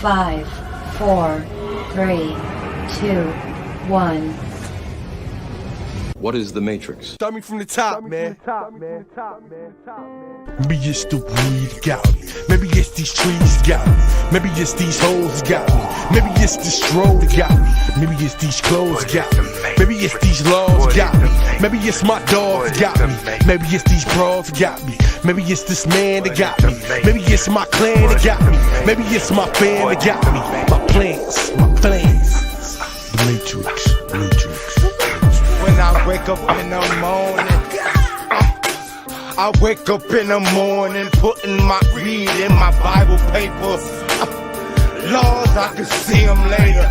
5, 4, 3, 2, 1. What is the Matrix? Start me from the top, man. Maybe it's the weed got me. Maybe it's these trees got me. Maybe it's these hoes got me. Maybe it's the stroll that got me. Maybe it's these clothes got me. Maybe it's these laws got me. Maybe it's my dogs got me. Maybe it's these bras got me. Maybe it's this man that got me. Maybe it's my clan that got me. Maybe it's my fam that got me. My plans. The Matrix. When I wake up in the morning, I wake up in the morning, putting my read in my Bible paper. Lord, I can see them later.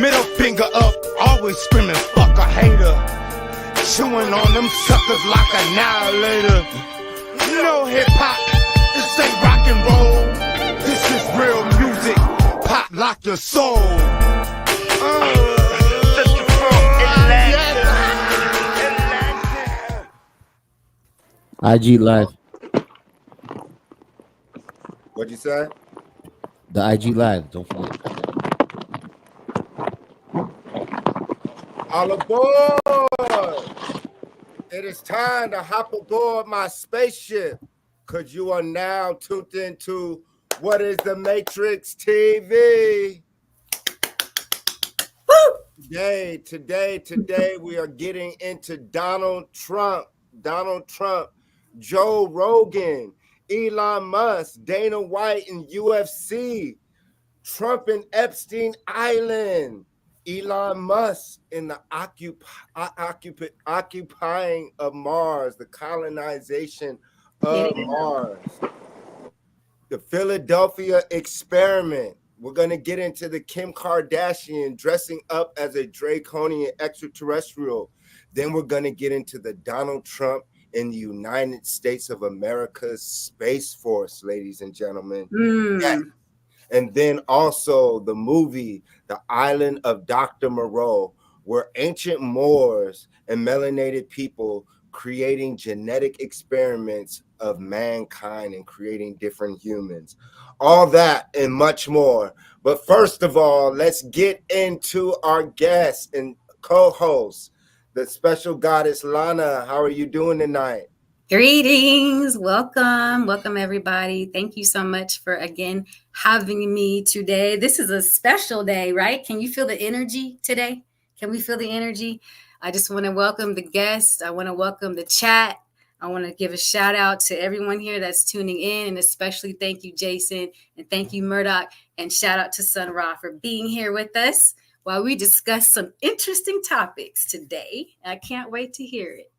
Middle finger up, always screaming, fuck a hater. Chewing on them suckers like annihilator. No hip hop, this ain't rock and roll. This is real music, pop lock your soul. IG Live. What'd you say? The IG Live, don't forget. All aboard! It is time to hop aboard my spaceship, because you are now tuned into What is the Matrix TV. Today, we are getting into Donald Trump, Joe Rogan, Elon Musk, Dana White and UFC, Trump and Epstein Island, Elon Musk in the occupying of Mars, the colonization of Mars, the Philadelphia experiment. We're going to get into the Kim Kardashian dressing up as a draconian extraterrestrial. Then we're going to get into the Donald Trump in the United States of America's Space Force, ladies and gentlemen. Yes. And then also the movie, The Island of Dr. Moreau, where ancient Moors and melanated people creating genetic experiments of mankind and creating different humans. All that and much more. But first of all, let's get into our guest and co-host, the special goddess LANA. How are you doing tonight? Greetings. Welcome everybody. Thank you so much for again having me today. This is a special day, right? Can you feel the energy today? Can we feel the energy? I just want to welcome the guests. I want to welcome the chat. I want to give a shout out to everyone here that's tuning in, and especially thank you, Jason, and thank you, Murdoch, and shout out to Sun Ra for being here with us while we discuss some interesting topics today. I can't wait to hear it.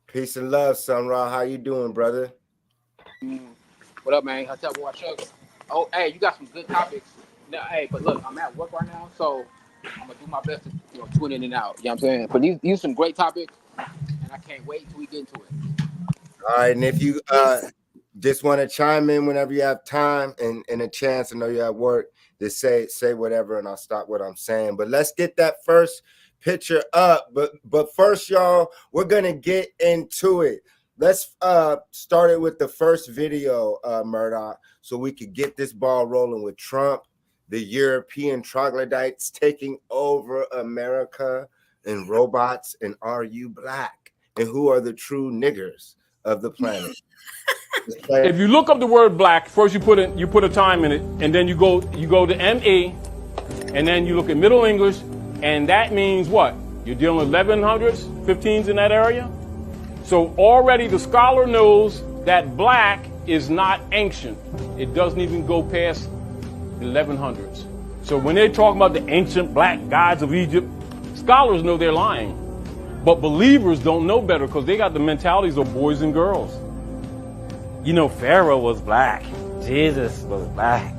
Peace and love, Sun Ra. How you doing, brother? What up, man? What's up, Chuck? Oh, hey, you got some good topics. Now, hey, but look, I'm at work right now, so I'm gonna do my best to tune in and out. You know what I'm saying? But these some great topics, and I can't wait till we get into it. All right, and if you just want to chime in whenever you have time and a chance, I know you're at work, just say whatever, and I'll stop what I'm saying. But let's get that first picture up. But first, y'all, we're gonna get into it. Let's start it with the first video, Murdoch, so we could get this ball rolling with Trump, the European troglodytes taking over America, and robots, and are you black? And who are the true niggers of the planet? If you look up the word black, first you put a time in it, and then you go to ME, and then you look at Middle English, and that means what? You're dealing with 1100s, 15s in that area. So already the scholar knows that black is not ancient. It doesn't even go past 1100s. So when they're talking about the ancient black gods of Egypt, scholars know they're lying. But believers don't know better because they got the mentalities of boys and girls. You know, Pharaoh was black. Jesus was black.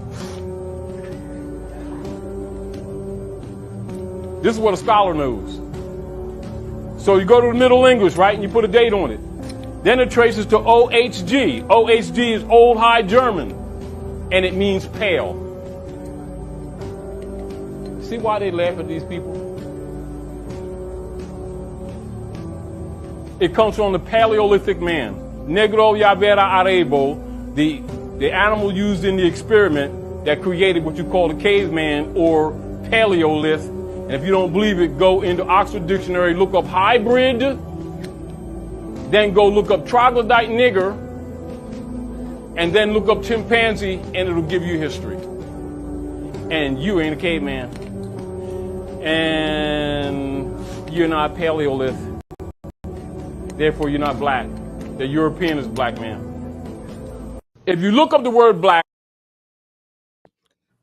This is what a scholar knows. So you go to the Middle English, right, and you put a date on it. Then it traces to OHG. OHG is Old High German, and it means pale. See why they laugh at these people? It comes from the Paleolithic man. Negro Yavera Arebo, the animal used in the experiment, that created what you call the caveman or Paleolith. And if you don't believe it, go into Oxford Dictionary, look up hybrid, then go look up troglodyte nigger, and then look up chimpanzee, and it'll give you history. And you ain't a caveman. And you're not Paleolith. Therefore, you're not black. The European is black man. If you look up the word black.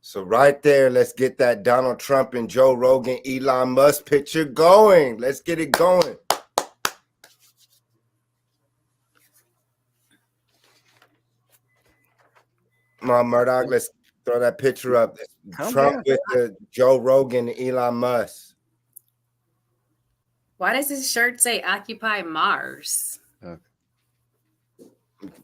So right there, let's get that Donald Trump and Joe Rogan, Elon Musk picture going. Let's get it going. Come on, Murdoch, let's throw that picture up. Trump with the Joe Rogan and Elon Musk. Why does his shirt say Occupy Mars?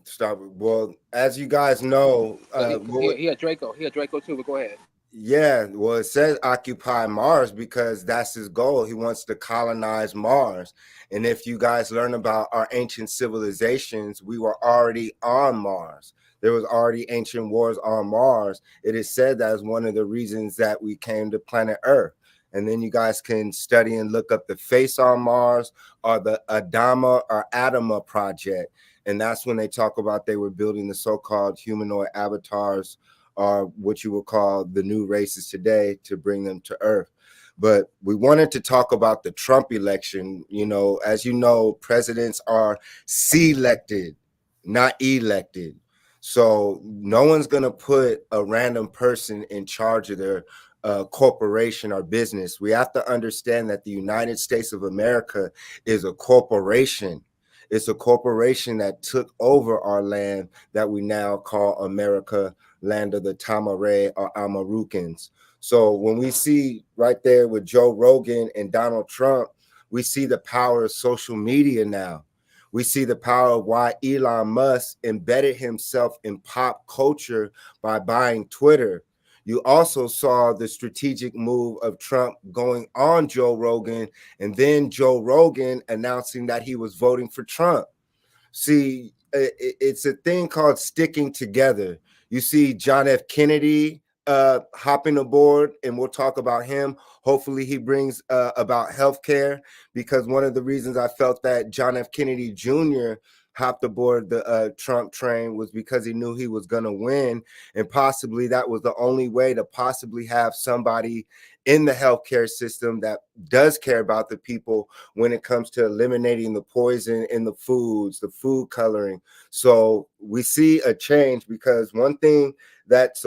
Stop. Well, as you guys know, he a Draco. He a Draco too, but go ahead. Yeah, well, it says Occupy Mars because that's his goal. He wants to colonize Mars. And if you guys learn about our ancient civilizations, we were already on Mars. There was already ancient wars on Mars. It is said that is one of the reasons that we came to planet Earth. And then you guys can study and look up the face on Mars or the Adama project. And that's when they talk about they were building the so-called humanoid avatars, or what you would call the new races today, to bring them to Earth. But we wanted to talk about the Trump election. You know, as you know, presidents are selected, not elected. So no one's going to put a random person in charge of their corporation or business. We have to understand that the United States of America is a corporation. It's a corporation that took over our land that we now call America, land of the Tamare or Amarukans. So when we see right there with Joe Rogan and Donald Trump, we see the power of social media now. We see the power of why Elon Musk embedded himself in pop culture by buying Twitter. You also saw the strategic move of Trump going on Joe Rogan, and then Joe Rogan announcing that he was voting for Trump. See, it's a thing called sticking together. You see John F. Kennedy hopping aboard, and we'll talk about him. Hopefully he brings about healthcare, because one of the reasons I felt that John F. Kennedy Jr. hopped aboard the Trump train was because he knew he was going to win, and possibly that was the only way to possibly have somebody in the healthcare system that does care about the people when it comes to eliminating the poison in the foods, the food coloring. So we see a change, because one thing that's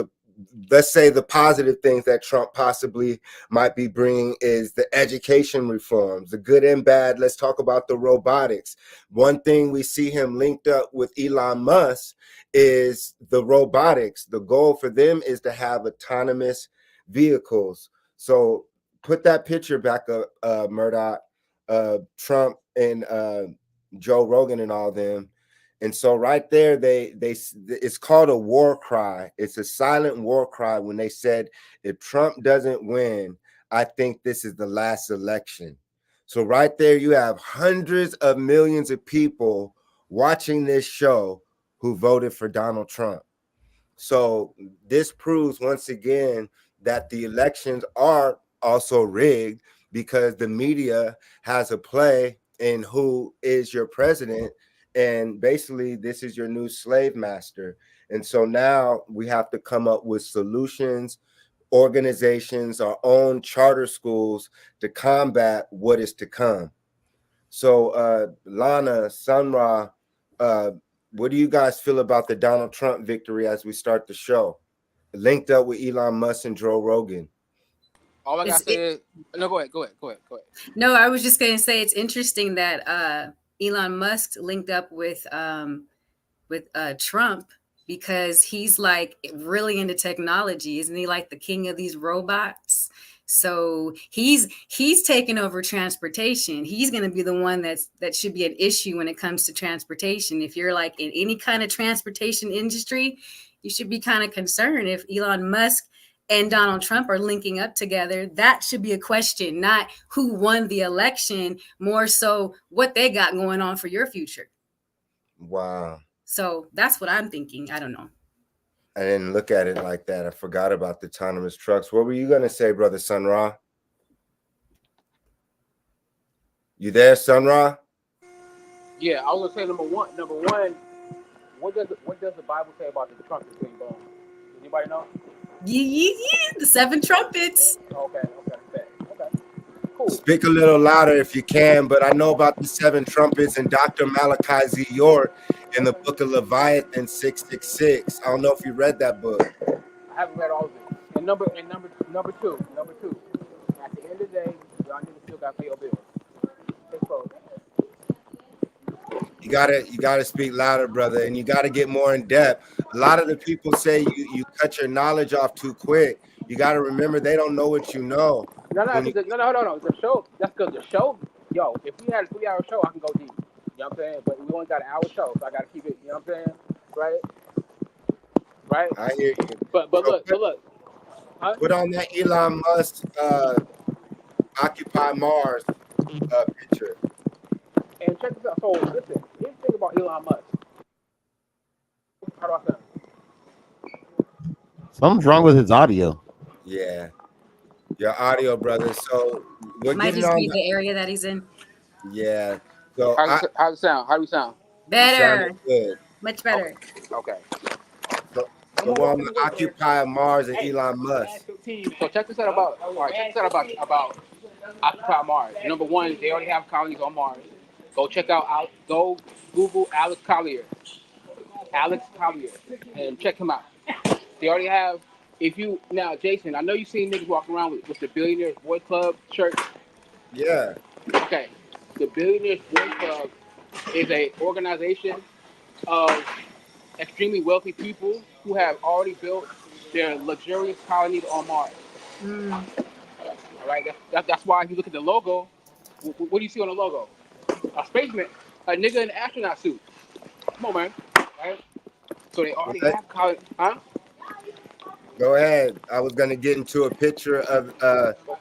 let's say the positive things that Trump possibly might be bringing is the education reforms, the good and bad. Let's talk about the robotics. One thing we see him linked up with Elon Musk is the robotics. The goal for them is to have autonomous vehicles. So put that picture back up, Murdoch, Trump and Joe Rogan and all them. And so right there, it's called a war cry. It's a silent war cry when they said, if Trump doesn't win, I think this is the last election. So right there, you have hundreds of millions of people watching this show who voted for Donald Trump. So this proves once again that the elections are also rigged, because the media has a play in who is your president. And basically, this is your new slave master. And so now we have to come up with solutions, organizations, our own charter schools to combat what is to come. So LANA, Sunra, what do you guys feel about the Donald Trump victory as we start the show? Linked up with Elon Musk and Joe Rogan. All I got to say is, no, go ahead. No, I was just going to say it's interesting that Elon Musk linked up with Trump, because he's like really into technology. Isn't he like the king of these robots? So he's taking over transportation. He's going to be the one that should be an issue when it comes to transportation. If you're like in any kind of transportation industry, you should be kind of concerned if Elon Musk and Donald Trump are linking up together. That should be a question, not who won the election, more so what they got going on for your future. Wow. So that's what I'm thinking. I don't know. I didn't look at it like that. I forgot about the autonomous trucks. What were you gonna say, brother Sun Ra? You there, Sun Ra? Yeah, I was gonna say number one. What does the Bible say about the trumpets being blown? Anybody know? Yeah, the 7 trumpets. Okay. Cool. Speak a little louder if you can, but I know about the 7 trumpets and Dr. Malachi Z. York in the book of Leviathan 666. I don't know if you read that book. I haven't read all of it. And number two. At the end of the day, y'all niggas still got to pay your bills. Stay close. You gotta speak louder, brother, and you gotta get more in depth. A lot of the people say you cut your knowledge off too quick. You gotta remember they don't know what you know. No. The show. That's because the show. Yo, if we had a 3-hour show, I can go deep. You know what I'm saying? But we only got an hour show, so I gotta keep it. You know what I'm saying? Right. I hear you. But look. Huh? Put on that Elon Musk Occupy Mars picture. And check this out. So listen, here's the thing about Elon Musk. How do I sound? Something's wrong with his audio. Yeah, your audio, brother. So we're Might getting just on. be the area that he's in. Yeah. So How's it sound? How do we sound? Better. Good. Much better. Okay. So we're on the Occupy Mars and Elon Musk. So check this out about Occupy Mars. Number one, they already have colonies on Mars. Go Google Alex Collier, and check him out. They already have. Now, Jason, I know you seen niggas walking around with the Billionaires Boys Club shirt. Yeah. Okay, the Billionaires Boys Club is a organization of extremely wealthy people who have already built their luxurious colonies on Mars. All right, that's why if you look at the logo, what do you see on the logo? A spaceman, a nigga in an astronaut suit. Come on, man. Right? So they already have colonies, huh? Go ahead. I was going to get into a picture of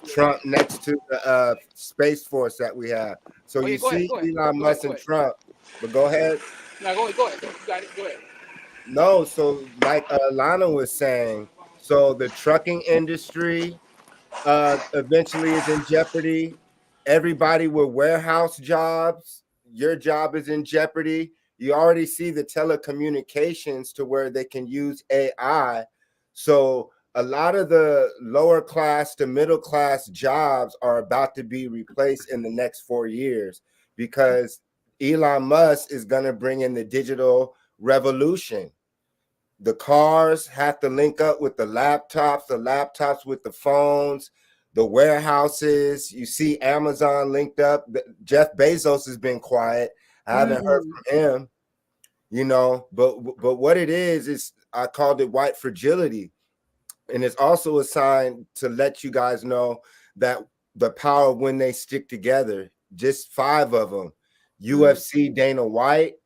Trump next to the Space Force that we have. So you see Elon Musk and Trump, but go ahead. No, go ahead. You got it. Go ahead. No, so like LANA was saying, so the trucking industry eventually is in jeopardy. Everybody with warehouse jobs, your job is in jeopardy. You already see the telecommunications to where they can use AI. So a lot of the lower class to middle class jobs are about to be replaced in the next 4 years because Elon Musk is going to bring in the digital revolution. The cars have to link up with the laptops with the phones, the warehouses. You see Amazon linked up. Jeff Bezos has been quiet. I haven't heard from him, but what it is I called it white fragility. And it's also a sign to let you guys know that the power when they stick together, just 5 of them, UFC Dana White,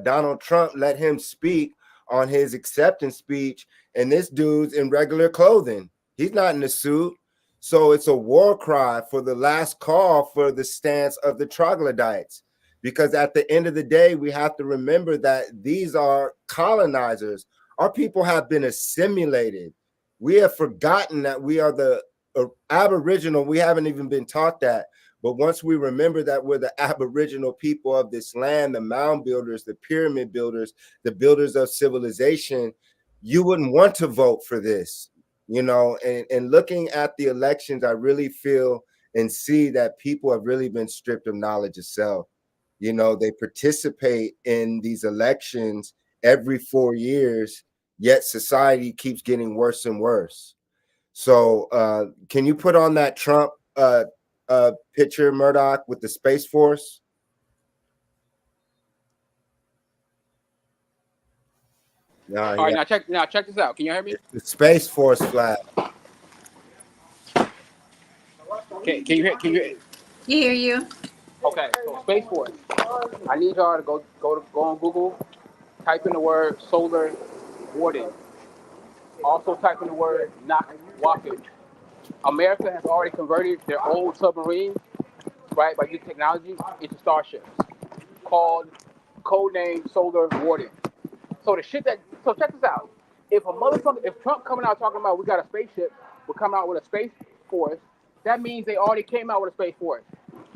Donald Trump let him speak on his acceptance speech, and this dude's in regular clothing. He's not in a suit. So it's a war cry for the last call for the stance of the troglodytes. Because at the end of the day, we have to remember that these are colonizers. Our people have been assimilated. We have forgotten that we are the Aboriginal. We haven't even been taught that. But once we remember that we're the Aboriginal people of this land, the mound builders, the pyramid builders, the builders of civilization, you wouldn't want to vote for this, and looking at the elections, I really feel and see that people have really been stripped of knowledge of self. They participate in these elections every 4 years, yet society keeps getting worse and worse. So can you put on that Trump picture, Murdoch, with the Space Force? All right, now check this out. Can you hear me? The Space Force flag. Can you hear? You hear you. Okay, so Space Force. I need y'all to go on Google, type in the word solar warden. Also type in the word knock walking. America has already converted their old submarine, right, by using technology into starships, called codename Solar Warden. So check this out. If Trump coming out talking about we got a spaceship, we're coming out with a space force, that means they already came out with a space force.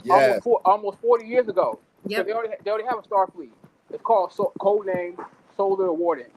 Yes. Almost 40 years ago. Yep. So they already have a Starfleet. It's called code name Solar Warden.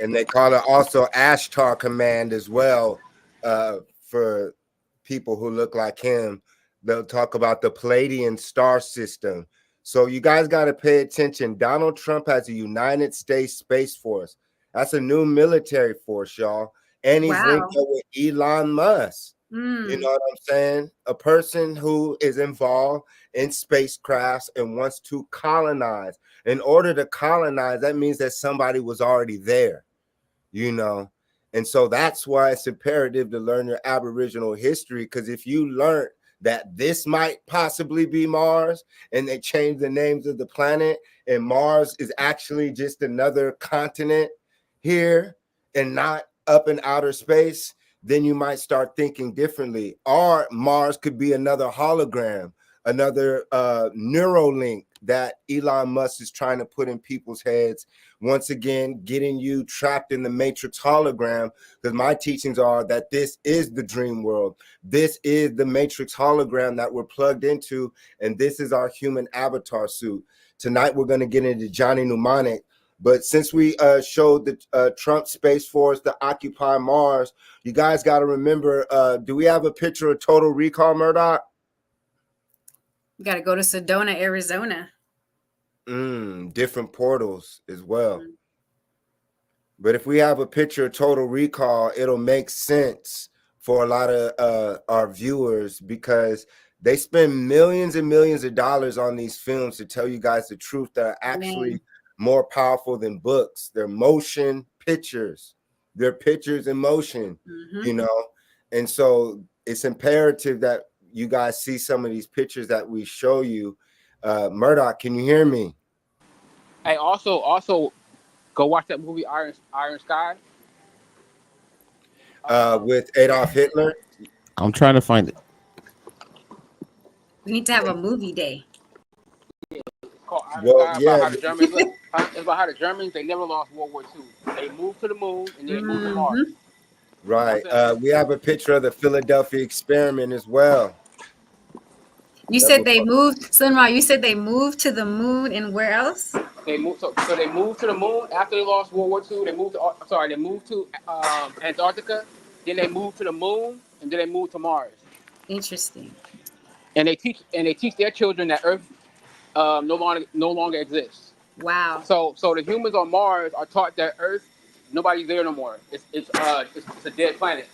And they call it also Ashtar Command as well, for people who look like him. They'll talk about the Palladian star system. So you guys got to pay attention. Donald Trump has a United States Space Force. That's a new military force, y'all. And he's linked up with Elon Musk. You know what I'm saying? A person who is involved in spacecrafts and wants to colonize. In order to colonize, that means that somebody was already there, you know? And so that's why it's imperative to learn your Aboriginal history, because if you learn that this might possibly be Mars and they change the names of the planet and Mars is actually just another continent here and not up in outer space, then you might start thinking differently. Or Mars could be another hologram, another Neuralink that Elon Musk is trying to put in people's heads. Once again, getting you trapped in the Matrix hologram, because my teachings are that this is the dream world. This is the Matrix hologram that we're plugged into, and this is our human avatar suit. Tonight, we're going to get into Johnny Mnemonic. But since we showed the Trump Space Force, the Occupy Mars, you guys got to remember, do we have a picture of Total Recall, Murdoch? You got to go to Sedona, Arizona. Different portals as well. But if we have a picture of Total Recall, it'll make sense for a lot of our viewers, because they spend millions and millions of dollars on these films to tell you guys the truth that are actually more powerful than books. They're motion pictures. They're pictures in motion, you know? And so it's imperative that you guys see some of these pictures that we show you. Murdoch, can you hear me? Hey, also go watch that movie Iron Sky. With Adolf Hitler. I'm trying to find it. We need to have a movie day. Well, yeah. It's about how the Germans, they never lost World War II. They moved to the moon and then moved to Mars. Right. We have a picture of the Philadelphia experiment as well. You said they moved, Sunra, you said they moved to the moon, and where else? They moved so they moved to the moon after they lost World War II. They moved to Antarctica, then they moved to the moon, and then they moved to Mars. Interesting. And they teach their children that Earth no longer exists. Wow. So the humans on Mars are taught that Earth, nobody's there no more. It's a dead planet.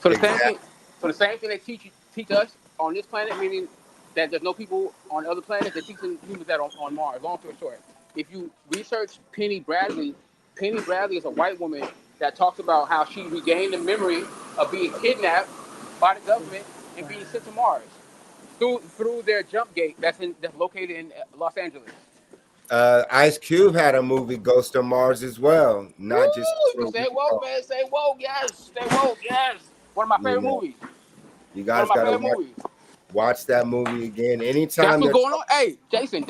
So the same thing they teach us on this planet, meaning that there's no people on other planets. They're teaching humans that on Mars. Long story short, if you research Penny Bradley is a white woman that talks about how she regained the memory of being kidnapped by the government and being sent to Mars through their jump gate that's located in Los Angeles. Ice Cube had a movie, Ghost of Mars, as well. Not just stay woke, man. Stay woke, yes. Stay woke, yes. One of my favorite movies. You guys gotta watch that movie again anytime. That's what's going on. Hey, Jason,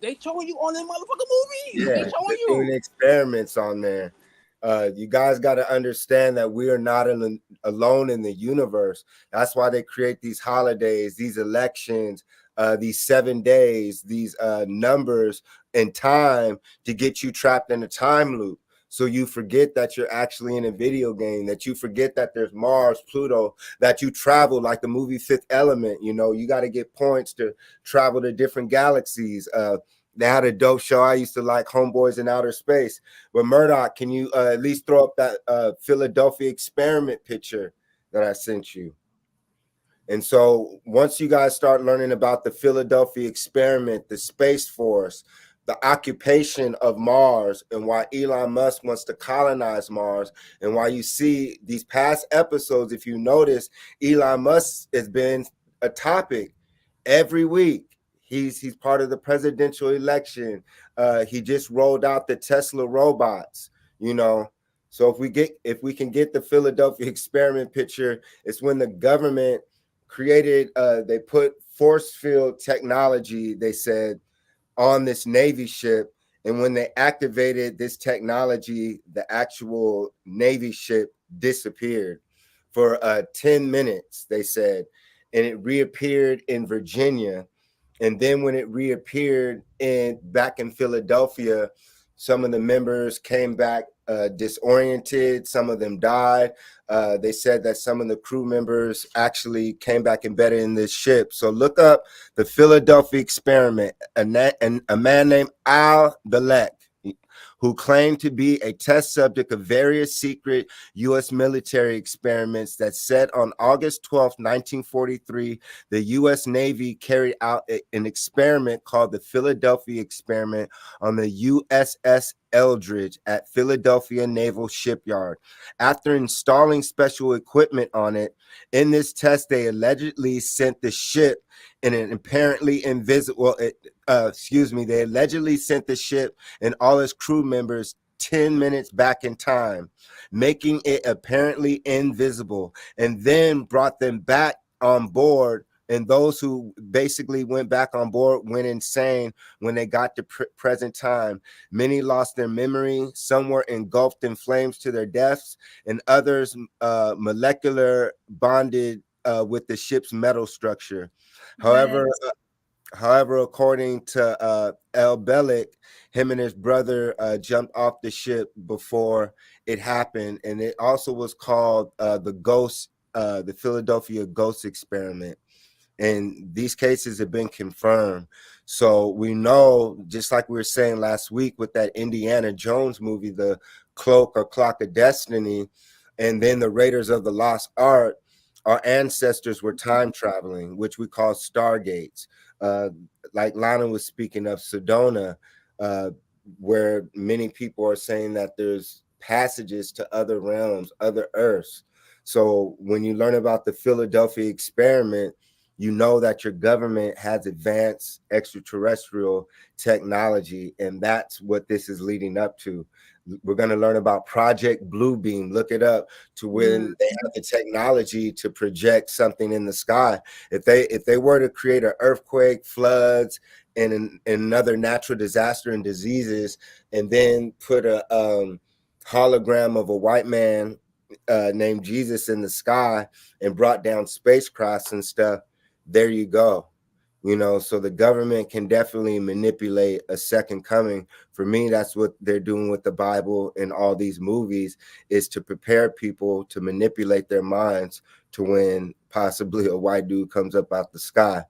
they showing you on them motherfucking movies. Yeah, they showing you doing experiments on there. You guys got to understand that we are not alone in the universe. That's why they create these holidays, these elections, these 7 days, these numbers and time to get you trapped in a time loop. So you forget that you're actually in a video game, that you forget that there's Mars, Pluto, that you travel like the movie Fifth Element. You know, you got to get points to travel to different galaxies. They had a dope show. I used to like, Homeboys in Outer Space. But Murdoch, can you at least throw up that Philadelphia experiment picture that I sent you? And so once you guys start learning about the Philadelphia experiment, the Space Force, the occupation of Mars, and why Elon Musk wants to colonize Mars, and why you see these past episodes, if you notice, Elon Musk has been a topic every week. He's part of the presidential election. He just rolled out the Tesla robots, you know. So if we can get the Philadelphia experiment picture, it's when the government created, they put force field technology, they said, on this Navy ship. And when they activated this technology, the actual Navy ship disappeared for 10 minutes, they said, and it reappeared in Virginia. And then when it reappeared back in Philadelphia, some of the members came back disoriented. Some of them died. They said that some of the crew members actually came back embedded in this ship. So look up the Philadelphia Experiment. A man named Al-Belek, who claimed to be a test subject of various secret U.S. military experiments that said on August 12, 1943, the U.S. Navy carried out an experiment called the Philadelphia Experiment on the USS Eldridge at Philadelphia Naval Shipyard. After installing special equipment on it, in this test, they allegedly sent the ship in an apparently invisible, they allegedly sent the ship and all its crew members 10 minutes back in time, making it apparently invisible, and then brought them back on board. And those who basically went back on board went insane when they got to present time. Many lost their memory. Some were engulfed in flames to their deaths, and others molecular bonded with the ship's metal structure. However, according to Al-Belek, him and his brother jumped off the ship before it happened, and it also was called the Philadelphia Ghost Experiment. And these cases have been confirmed. So we know, just like we were saying last week with that Indiana Jones movie, The Cloak or Clock of Destiny, and then the Raiders of the Lost Ark, our ancestors were time traveling, which we call stargates. Like Lana was speaking of Sedona, where many people are saying that there's passages to other realms, other Earths. So when you learn about the Philadelphia Experiment, you know that your government has advanced extraterrestrial technology, and that's what this is leading up to. We're going to learn about Project Bluebeam. Look it up, to when they have the technology to project something in the sky. If they were to create an earthquake, floods, and another natural disaster and diseases, and then put a hologram of a white man named Jesus in the sky and brought down spacecrafts and stuff, there you go. So the government can definitely manipulate a second coming. For me, that's what they're doing with the Bible and all these movies, is to prepare people to manipulate their minds to when possibly a white dude comes up out the sky.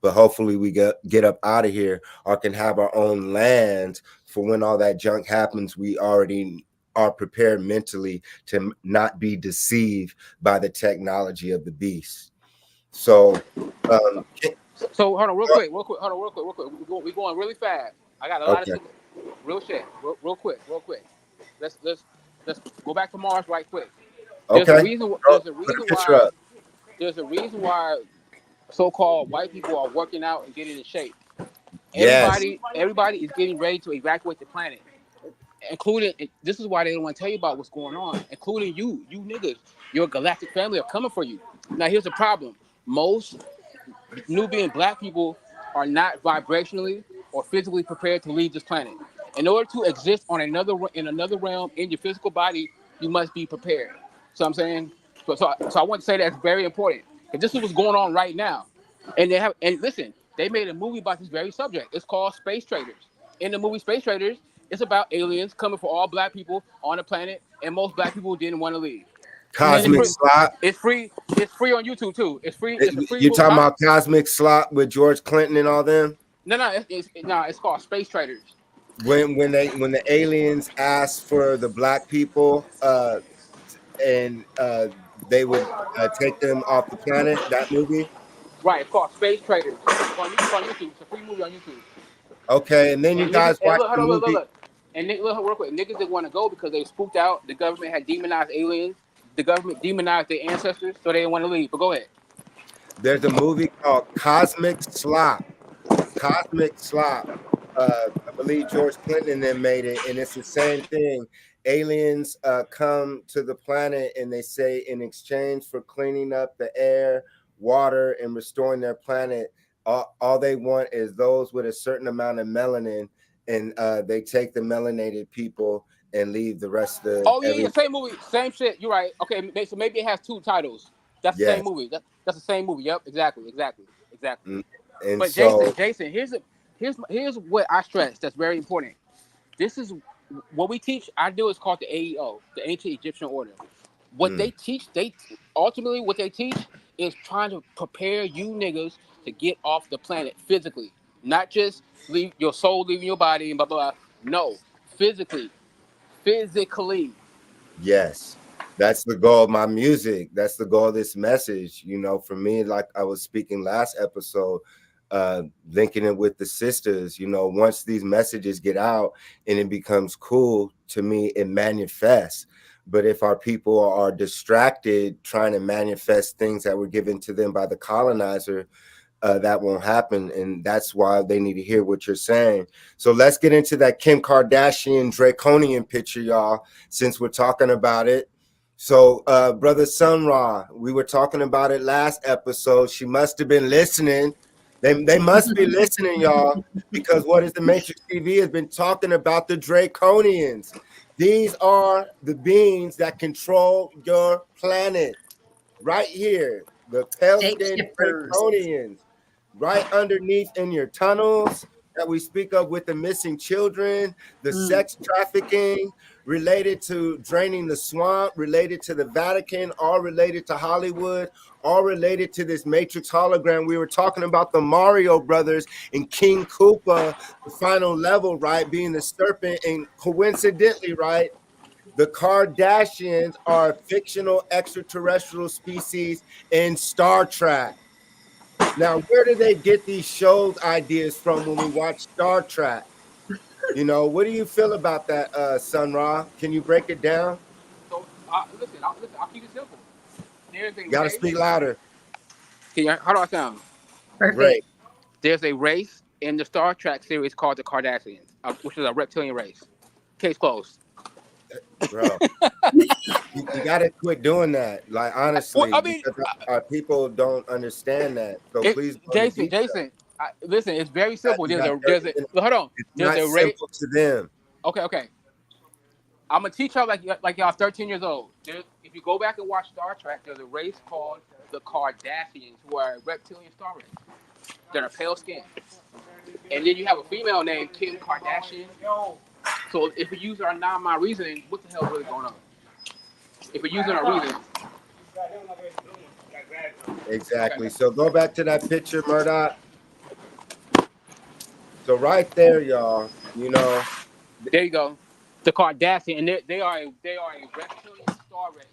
But hopefully we get up out of here, or can have our own lands for when all that junk happens. We already are prepared mentally to not be deceived by the technology of the beast. So hold on real quick. We're going really fast. I got a lot of shit. Real quick. Let's go back to Mars right quick. There's a reason why so-called white people are working out and getting in shape. Everybody is getting ready to evacuate the planet, including, this is why they don't want to tell you about what's going on, including you niggas. Your galactic family are coming for you. Now here's the problem. Most Nubian black people are not vibrationally or physically prepared to leave this planet. In order to exist in another realm in your physical body, you must be prepared. So I'm saying, so I want to say that's very important, because this is what's going on right now. And listen, they made a movie about this very subject. It's called Space Traders. In the movie Space Traders, it's about aliens coming for all black people on the planet, and most black people didn't want to leave. Cosmic Slop. It's free on YouTube too. It's free. It's a free. You're talking about Cosmic Slop with George Clinton and all them? No. It's called Space Traders. When the aliens asked for the black people, and they would take them off the planet. That movie. Right. It's called Space Traders. It's on YouTube. It's a free movie on YouTube. Okay, and then you guys watch the movie. And look, real quick, niggas didn't want to go because they spooked out. The government had demonized aliens. The government demonized their ancestors, so they didn't want to leave. But go ahead. There's a movie called Cosmic Slop. Cosmic Slop. I believe George Clinton and them made it, and it's the same thing. Aliens come to the planet, and they say in exchange for cleaning up the air, water, and restoring their planet, all they want is those with a certain amount of melanin, and they take the melanated people and leave the rest of Oh yeah, same movie, same shit. You're right. Okay, so maybe it has two titles. That's the same Yes. movie. That's the same movie. Yep, exactly. And But so Jason, here's what I stress. That's very important. This is what we teach. I do is called the AEO, the Ancient Egyptian Order. What they teach, ultimately what they teach is trying to prepare you niggas to get off the planet physically, not just leave your soul leaving your body and blah blah blah. No, physically. yes, that's the goal of my music. That's the goal of this message. You know, for me, like I was speaking last episode, linking it with the sisters, you know, once these messages get out and it becomes cool, to me, it manifests. But if our people are distracted trying to manifest things that were given to them by the colonizer, that won't happen. And that's why they need to hear what you're saying. So let's get into that Kim Kardashian draconian picture, y'all, since we're talking about it. So, Brother Sun Ra, we were talking about it last episode. She must have been listening. They must be listening, y'all, because what is the Matrix TV has been talking about the draconians. These are the beings that control your planet right here. The pale-skinned Shapeshifters. draconians right underneath in your tunnels that we speak of with the missing children, the sex trafficking related to draining the swamp, related to the Vatican, all related to Hollywood, all related to this Matrix hologram. We were talking about the Mario brothers and King Koopa, the final level, right, being the serpent, and coincidentally, right, the Kardashians are a fictional extraterrestrial species in Star Trek. Now, where do they get these shows ideas from when we watch Star Trek? You know, what do you feel about that, Sun Ra? Can you break it down? So listen, I'll keep it simple. There's a You got to race. speak louder. How do I sound? Perfect. Great. There's a race in the Star Trek series called the Kardashians, which is a reptilian race. Case closed. Bro, you got to quit doing that. Like, honestly, Well, I mean, because our people don't understand that. So please, Jason, listen, it's very simple. Hold on. it's There's not a race. simple to them. Okay. I'm gonna teach y'all like y'all 13 years old. If you go back and watch Star Trek, there's a race called the Kardashians, who are a reptilian star race that are pale skinned. And then you have a female named Kim Kardashian. So if we use our non-mind reasoning, what the hell is really going on? If we're using our reasoning. Exactly. So go back to that picture, Murdoch. So right there, y'all, you know. There you go. The Kardashian, and they are a reptilian star race.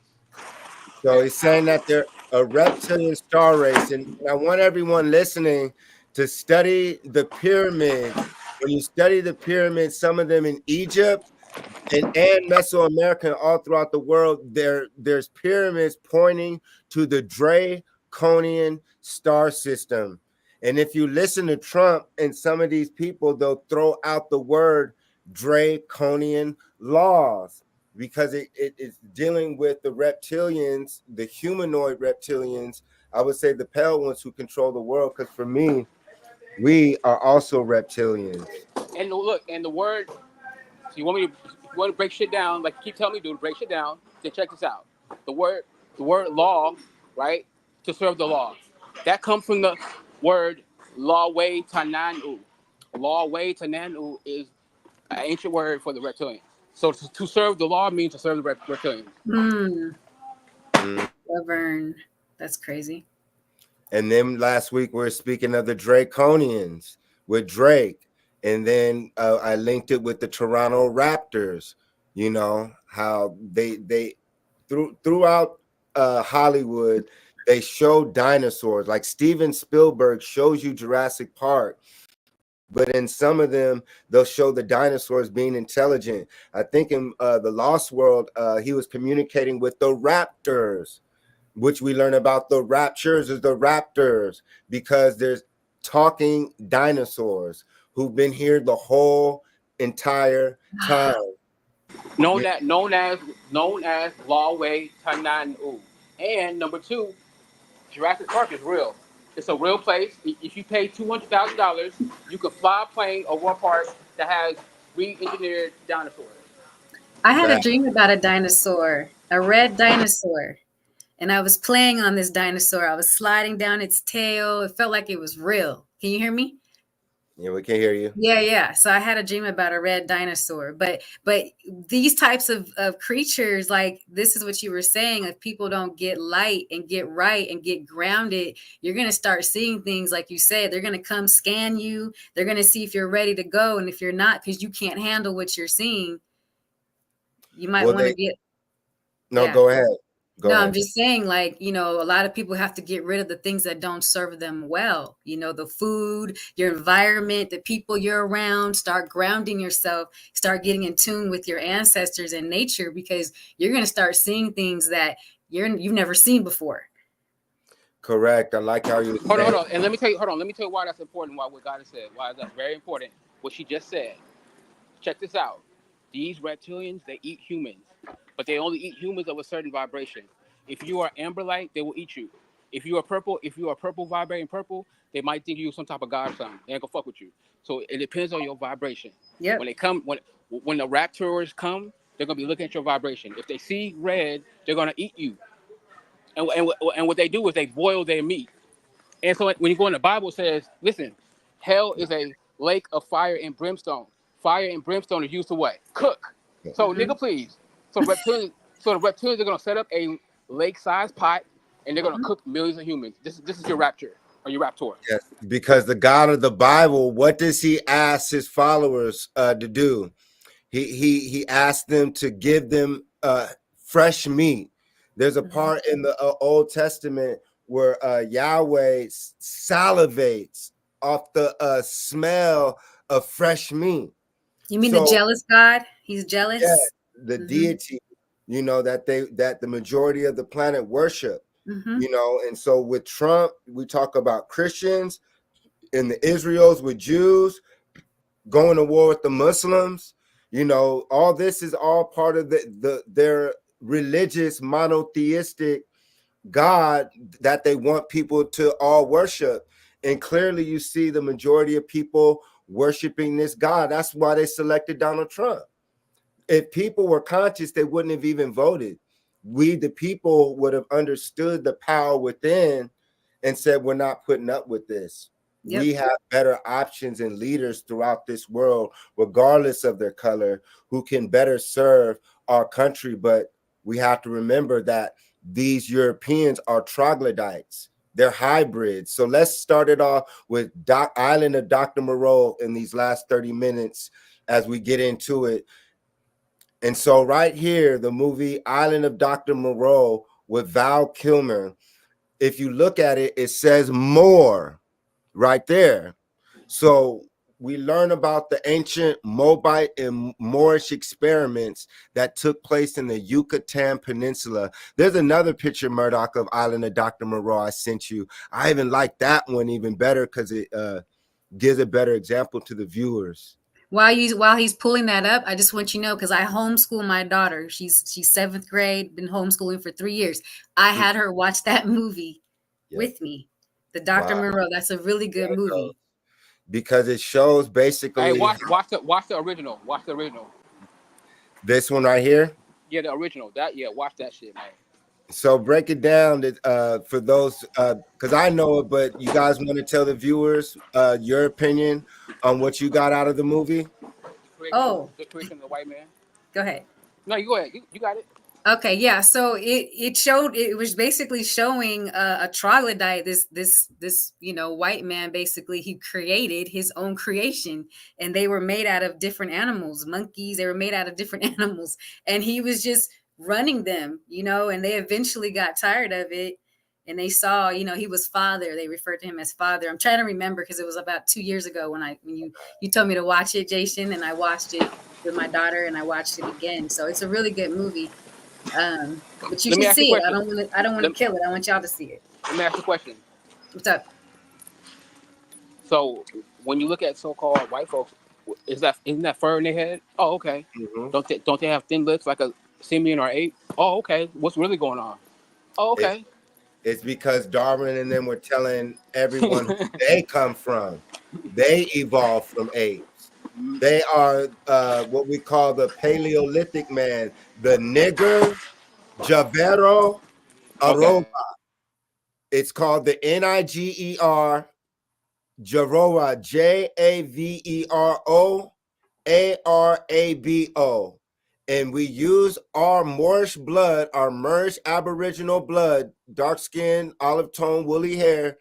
So he's saying that they're a reptilian star race. And I want everyone listening to study the pyramids. When you study the pyramids, some of them in Egypt and Mesoamerica and all throughout the world, there's pyramids pointing to the Draconian star system. And if you listen to Trump and some of these people, they'll throw out the word draconian laws because it's dealing with the reptilians, the humanoid reptilians. I would say the pale ones who control the world, because for me, we are also reptilians. And look, and the word, so you want to break shit down, like you keep telling me to break shit down, then check this out. The word law, right? To serve the law. That comes from the word lawe tananu. Lawe tananu is an ancient word for the reptilian. So to serve the law means to serve the reptilian. Govern. That's crazy. And then last week we were speaking of the Draconians with Drake. And then I linked it with the Toronto Raptors, you know, how they throughout Hollywood, they show dinosaurs. Like Steven Spielberg shows you Jurassic Park, but in some of them, they'll show the dinosaurs being intelligent. I think in the Lost World, he was communicating with the raptors, which we learn about the raptures is the raptors, because there's talking dinosaurs who've been here the whole entire time. Known as Lawe Tananu. And number two, Jurassic Park is real. It's a real place. If you pay $200,000, you can fly a plane or one part that has re-engineered dinosaurs. I had a dream about a dinosaur, a red dinosaur. And I was playing on this dinosaur. I was sliding down its tail. It felt like it was real. Can you hear me? Yeah, we can hear you. Yeah. So I had a dream about a red dinosaur. But these types of creatures, like this is what you were saying, if people don't get light and get right and get grounded, you're going to start seeing things like you said. They're going to come scan you. They're going to see if you're ready to go. And if you're not, because you can't handle what you're seeing, you might want to get. No, yeah. go ahead. I'm just saying, like, a lot of people have to get rid of the things that don't serve them well. The food, your environment, the people you're around. Start grounding yourself. Start getting in tune with your ancestors and nature, because you're going to start seeing things that you've never seen before. Correct. I like how you. Hold on. And let me tell you why that's important. Why what God has said. Why that's very important. What she just said. Check this out. These reptilians, they eat humans, but they only eat humans of a certain vibration. If you are amberlight, they will eat you. If you are purple vibrating purple, they might think you're some type of god or something. They ain't gonna fuck with you. So it depends on your vibration. Yeah. When they come, when the raptors come, they're gonna be looking at your vibration. If they see red, they're gonna eat you. And what they do is they boil their meat. And so when you go in the Bible, it says, listen, hell is a lake of fire and brimstone. Fire and brimstone is used to what? Cook. So nigga, please. So the reptilians are gonna set up a lake-sized pot, and they're gonna cook millions of humans. This is your rapture or your raptor. Yes, because the God of the Bible, what does he ask his followers to do? He asked them to give them fresh meat. There's a part in the Old Testament where Yahweh salivates off the smell of fresh meat. You mean the jealous God? He's jealous. Yeah, the deity, that the majority of the planet worship. And so with Trump, we talk about Christians and the Israels with Jews going to war with the Muslims. All this is all part of their religious monotheistic God that they want people to all worship. And clearly you see the majority of people worshiping this God. That's why they selected Donald Trump. If people were conscious, they wouldn't have even voted. We, the people, would have understood the power within and said, we're not putting up with this. Yep. We have better options and leaders throughout this world, regardless of their color, who can better serve our country. But we have to remember that these Europeans are troglodytes. They're hybrids. So let's start it off with Island of Dr. Moreau in these last 30 minutes as we get into it. And so right here, the movie Island of Dr. Moreau with Val Kilmer, if you look at it, it says more right there. So we learn about the ancient Moabite and Moorish experiments that took place in the Yucatan Peninsula. There's another picture, Murdoch, of Island of Dr. Moreau I sent you. I even like that one even better because it gives a better example to the viewers. While he's pulling that up, I just want you to know, because I homeschool my daughter. She's 7th grade, been homeschooling for 3 years. I had her watch that movie with me. The Dr. Moreau. That's a really good movie. Because it shows basically. Hey, watch the original. Watch the original. This one right here. Yeah, the original. Watch that shit, man. So break it down for those, because I know it, but you guys want to tell the viewers your opinion on what you got out of the movie? The creation of the white man. Go ahead. No, you go ahead. You got it. Okay, yeah. So it was basically showing a troglodyte, this white man. Basically, he created his own creation, and they were made out of different animals, monkeys. They were made out of different animals, and he was just running them, and they eventually got tired of it, and they saw, he was father. They referred to him as father. I'm trying to remember because it was about 2 years ago when you told me to watch it, Jason, and I watched it with my daughter, and I watched it again. So it's a really good movie. But you should see it. I don't want to kill it. I want y'all to see it. Let me ask you a question. What's up? So when you look at so-called white folks, isn't that fur in their head? Oh, okay. Mm-hmm. Don't they have thin lips like a simian or ape? Oh, okay. What's really going on? Oh, okay. It's because Darwin and them were telling everyone who they come from. They evolved from apes. They are what we call the Paleolithic man, the nigger, Javero, Okay. Aroba. It's called the Niger, Jaroa, Javero Arabo. And we use our Moorish blood, our Moorish Aboriginal blood, dark skin, olive tone, woolly hair,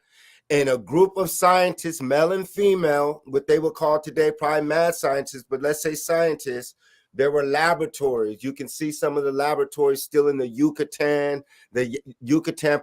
and a group of scientists, male and female, what they would call today probably mad scientists, but let's say scientists. There were laboratories. You can see some of the laboratories still in the Yucatan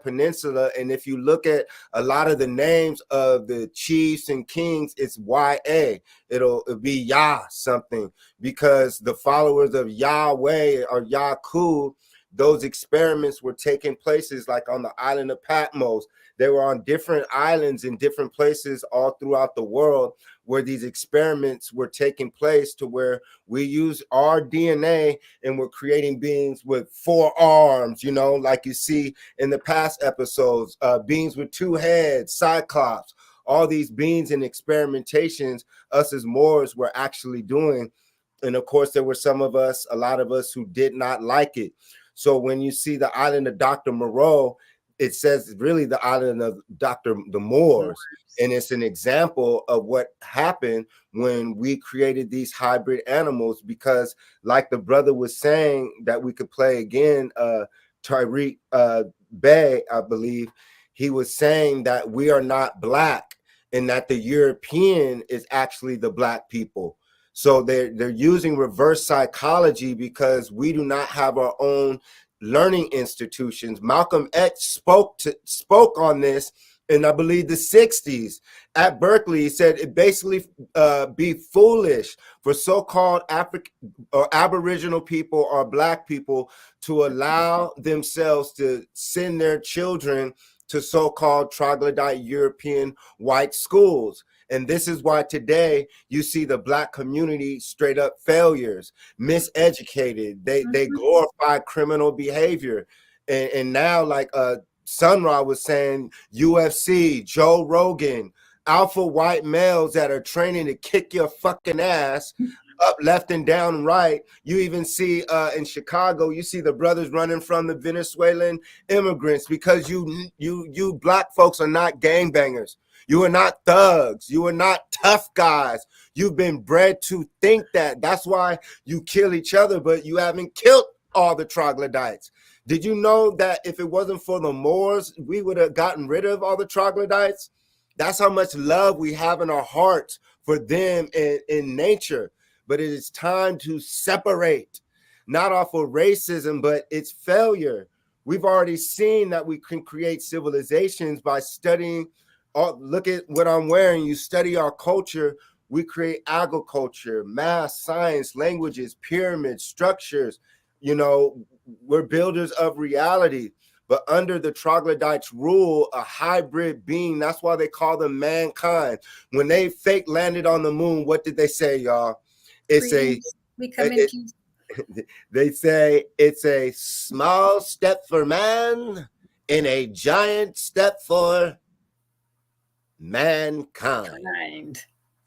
Peninsula. And if you look at a lot of the names of the chiefs and kings, it's YA. It'll be Yah something, because the followers of Yahweh or Yaku, those experiments were taking places like on the island of Patmos. They were on different islands in different places all throughout the world where these experiments were taking place, to where we use our DNA and we're creating beings with 4 arms, you know, like you see in the past episodes, beings with 2 heads, Cyclops, all these beings and experimentations us as Moors were actually doing. And of course, there were a lot of us who did not like it. So when you see the island of Dr. Moreau, it says really the island of the Moors. And it's an example of what happened when we created these hybrid animals, because like the brother was saying that we could play again, Tariq Bey, I believe, he was saying that we are not black and that the European is actually the black people. So they're using reverse psychology because we do not have our own learning institutions. Malcolm X spoke on this in, I believe, the 60s at Berkeley. He said it basically be foolish for so-called African or Aboriginal people or black people to allow themselves to send their children to so-called troglodyte European white schools. And this is why today you see the black community straight up failures, miseducated. They glorify criminal behavior. And now, like Sun Ra was saying, UFC, Joe Rogan, alpha white males that are training to kick your fucking ass up, left, and down, right. You even see in Chicago, you see the brothers running from the Venezuelan immigrants, because you black folks are not gangbangers. You are not thugs. You are not tough guys. You've been bred to think that. That's why you kill each other, but you haven't killed all the troglodytes. Did you know that if it wasn't for the Moors, we would have gotten rid of all the troglodytes? That's how much love we have in our hearts for them in nature. But it is time to separate, not off of racism, but it's failure. We've already seen that we can create civilizations by studying. Look at what I'm wearing. You study our culture. We create agriculture, math, science, languages, pyramids, structures. You know, we're builders of reality. But under the troglodytes' rule, a hybrid being, that's why they call them mankind. When they fake landed on the moon, what did they say, y'all? It's they say it's a small step for man and a giant step for mankind.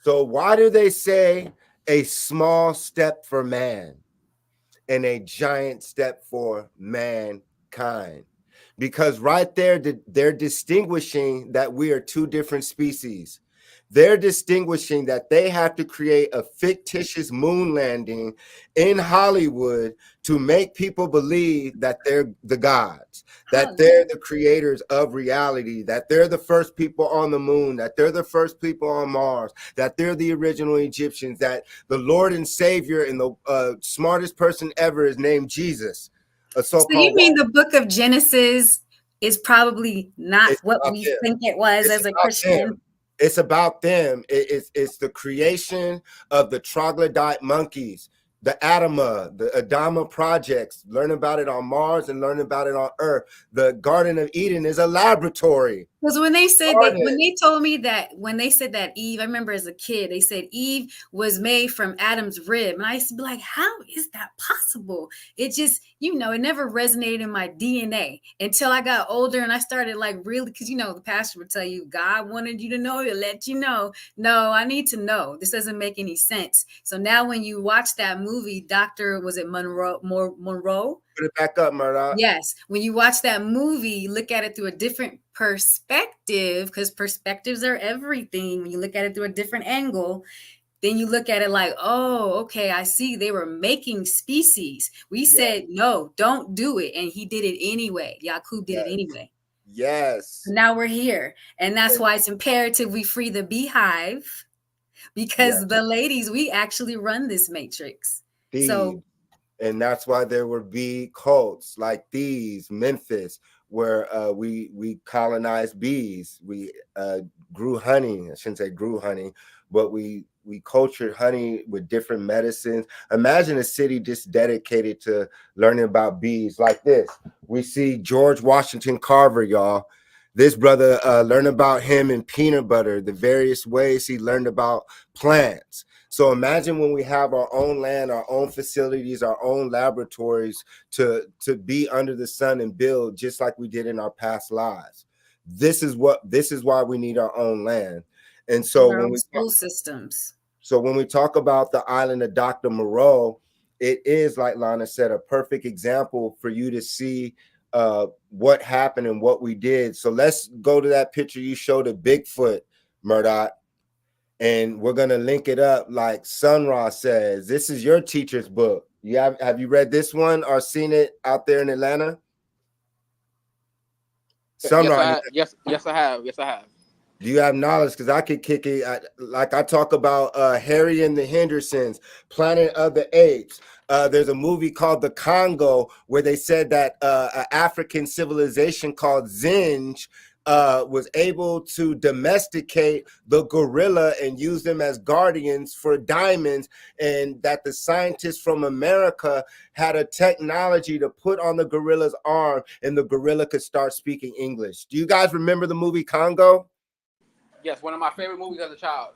So why do they say a small step for man and a giant step for mankind? Because right there, they're distinguishing that we are 2 different species. They're distinguishing that they have to create a fictitious moon landing in Hollywood to make people believe that they're the gods, that they're the creators of reality, that they're the first people on the moon, that they're the first people on Mars, that they're the original Egyptians, that the Lord and Savior and the smartest person ever is named Jesus. So you mean the book of Genesis is probably not what we think it was as a Christian? It's about them. It's the creation of the troglodyte monkeys, the Adama projects. Learn about it on Mars and learn about it on Earth. The Garden of Eden is a laboratory. Because when they said Started. when they told me that, when they said that Eve, I remember as a kid, they said Eve was made from Adam's rib. And I used to be like, how is that possible? It just, it never resonated in my DNA until I got older and I started like really, because the pastor would tell you, God wanted you to know, he'll let you know. No, I need to know. This doesn't make any sense. So now when you watch that movie, was it Moreau? Put it back up, Murdoch. Yes. When you watch that movie, look at it through a different perspective, because perspectives are everything. When you look at it through a different angle, then you look at it like, oh, okay, I see they were making species. We said, no, don't do it. And he did it anyway. Yaqub did it anyway. Yes. So now we're here. And that's why it's imperative we free the beehive, because the ladies, we actually run this matrix. So. And that's why there were bee cults like these, Memphis, where we colonized bees. We grew honey. I shouldn't say grew honey, but we cultured honey with different medicines. Imagine a city just dedicated to learning about bees like this. We see George Washington Carver, y'all. This brother, learned about him in peanut butter, the various ways he learned about plants. So imagine when we have our own land, our own facilities, our own laboratories to be under the sun and build just like we did in our past lives. This is why we need our own land. And so when we school systems. So when we talk about the island of Dr. Moreau, it is, like Lana said, a perfect example for you to see what happened and what we did. So let's go to that picture you showed of Bigfoot, Murdoch. And we're going to link it up like Sun Ra says. This is your teacher's book. Have you read this one or seen it out there in Atlanta? Sun Ra. Yes, I have. Yes, I have. Do you have knowledge? Because I could kick it. I talk about Harry and the Hendersons, Planet of the Apes. There's a movie called The Congo where they said that an African civilization called Zinj was able to domesticate the gorilla and use them as guardians for diamonds, and that the scientists from America had a technology to put on the gorilla's arm and the gorilla could start speaking English. Do you guys remember the movie Congo? Yes, one of my favorite movies as a child.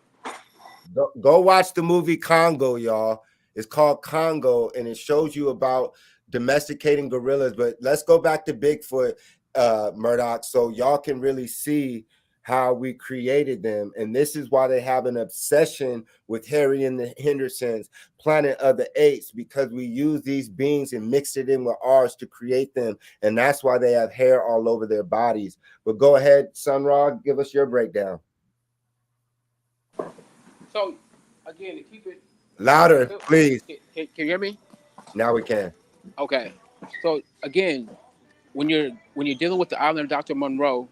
Go watch the movie Congo, y'all. It's called Congo, and it shows you about domesticating gorillas. But let's go back to Bigfoot, Murdoch, so y'all can really see how we created them. And this is why they have an obsession with Harry and the Hendersons, Planet of the Apes, because we use these beings and mixed it in with ours to create them. And that's why they have hair all over their bodies. But go ahead, Sun Ra, give us your breakdown. So, again, to keep it louder, please. Can you hear me? Now we can. Okay. So, again, when you're dealing with the island of Dr. Moreau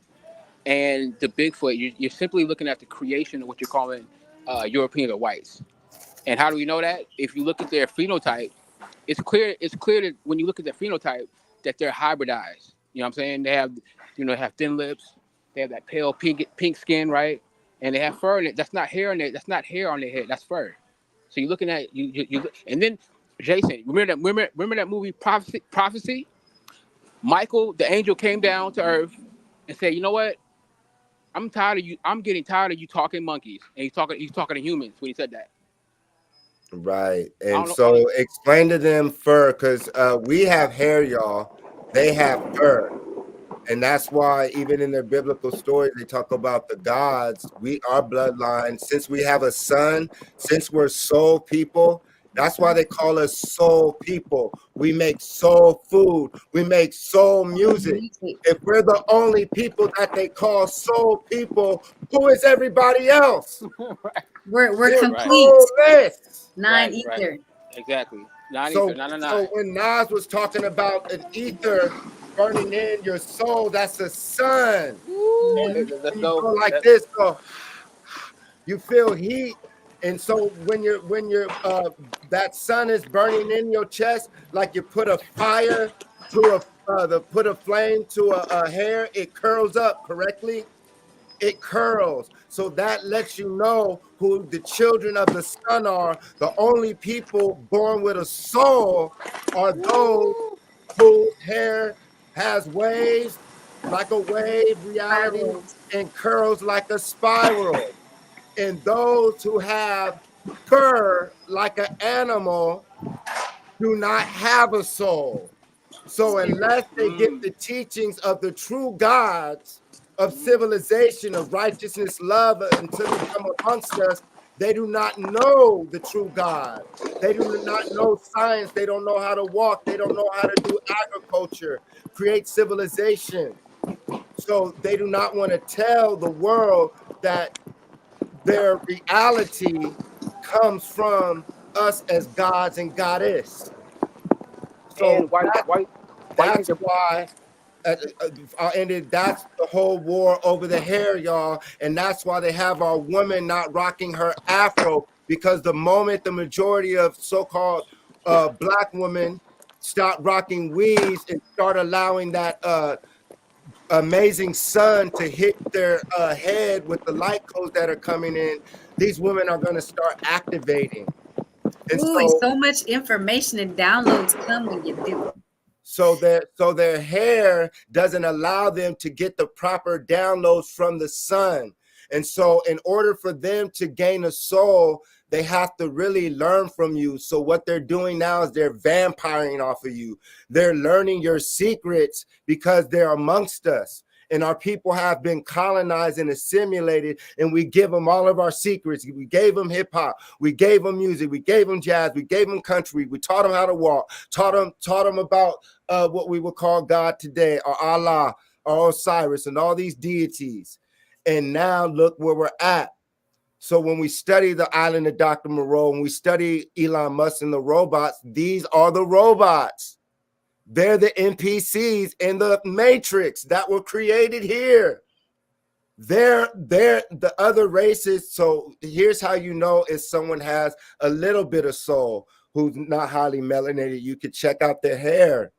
and the Bigfoot, you're simply looking at the creation of what you're calling European or whites. And how do we know that? If you look at their phenotype, it's clear that when you look at their phenotype that they're hybridized. You know what I'm saying? They have, have thin lips, they have that pale pink skin, right? And they have fur in it. That's not hair on it. That's not hair on their head. That's fur. So you're looking at you and then Jason, remember that movie Prophecy? Michael, the angel, came down to earth and said, "You know what? I'm tired of you. I'm getting tired of you talking monkeys." And he's talking to humans when he said that. Right. And so explain to them fur, because we have hair, y'all. They have fur. And that's why even in their biblical stories, they talk about the gods. Our bloodline, since we have a son, since we're soul people, that's why they call us soul people. We make soul food. We make soul music. If we're the only people that they call soul people, who is everybody else? We're complete. Nine ether. Right. Exactly. So when Nas was talking about an ether burning in your soul, that's a sun. And you go like this, you feel heat. And so when you're that sun is burning in your chest, like you put a fire to put a flame to a hair, it curls up correctly. It curls. So that lets you know who the children of the sun are. The only people born with a soul are those whose hair has waves like a wave reality and curls like a spiral. And those who have fur like an animal do not have a soul. So unless they get the teachings of the true gods of civilization, of righteousness, love, until they come amongst us, they do not know the true God. They do not know science. They don't know how to walk. They don't know how to do agriculture, create civilization. So they do not want to tell the world that their reality comes from us as gods and goddess. So that's why I ended. That's the whole war over the hair, y'all, and that's why they have our woman not rocking her afro, because the moment the majority of so-called black women start rocking weaves and start allowing that amazing sun to hit their head with the light codes that are coming in, these women are going to start activating. And Ooh, so much information and downloads come when you do it. So their hair doesn't allow them to get the proper downloads from the sun. And so in order for them to gain a soul, they have to really learn from you. So what they're doing now is they're vampiring off of you. They're learning your secrets because they're amongst us. And our people have been colonized and assimilated, and we give them all of our secrets. We gave them hip hop, we gave them music, we gave them jazz, we gave them country, we taught them how to walk, taught them about what we would call God today, or Allah, or Osiris, and all these deities. And now look where we're at. So when we study the island of Dr. Moreau, and we study Elon Musk and the robots, these are the robots. They're the NPCs in the Matrix that were created here. They're the other races. So here's how you know if someone has a little bit of soul who's not highly melanated. You could check out their hair.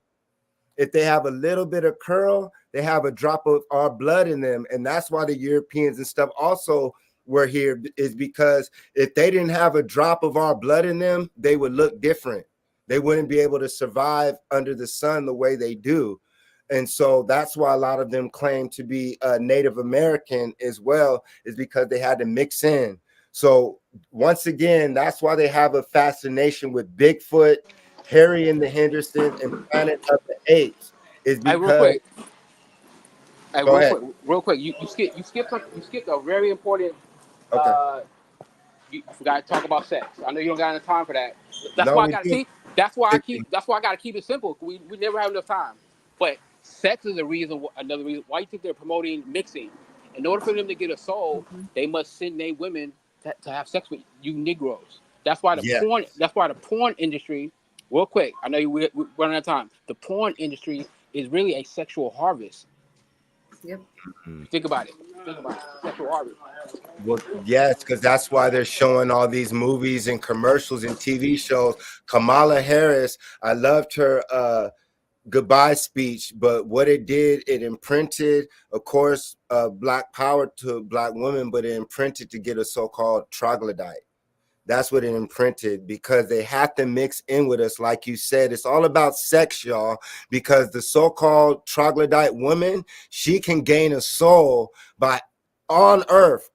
If they have a little bit of curl, they have a drop of our blood in them. And that's why the Europeans and stuff also were here, is because if they didn't have a drop of our blood in them, they would look different. They wouldn't be able to survive under the sun the way they do. And so that's why a lot of them claim to be Native American as well, is because they had to mix in. So once again, that's why they have a fascination with Bigfoot, Harry and the Hendersons, and Planet of the Apes. Is because real quick. You skipped a very important. You forgot to talk about sex. I know you don't got enough time for that. That's why I gotta keep it simple. We never have enough time. But sex is another reason why you think they're promoting mixing. In order for them to get a soul, they must send their women to have sex with you Negroes. That's why the porn industry. Real quick, I know we're running out of time. The porn industry is really a sexual harvest. Yep. Think about it. Sexual harvest. Well, yes, because that's why they're showing all these movies and commercials and TV shows. Kamala Harris, I loved her goodbye speech, but what it did, it imprinted, of course, black power to black women, but it imprinted to get a so-called troglodyte. That's what it imprinted, because they have to mix in with us. Like you said, it's all about sex, y'all, because the so-called troglodyte woman, she can gain a soul on earth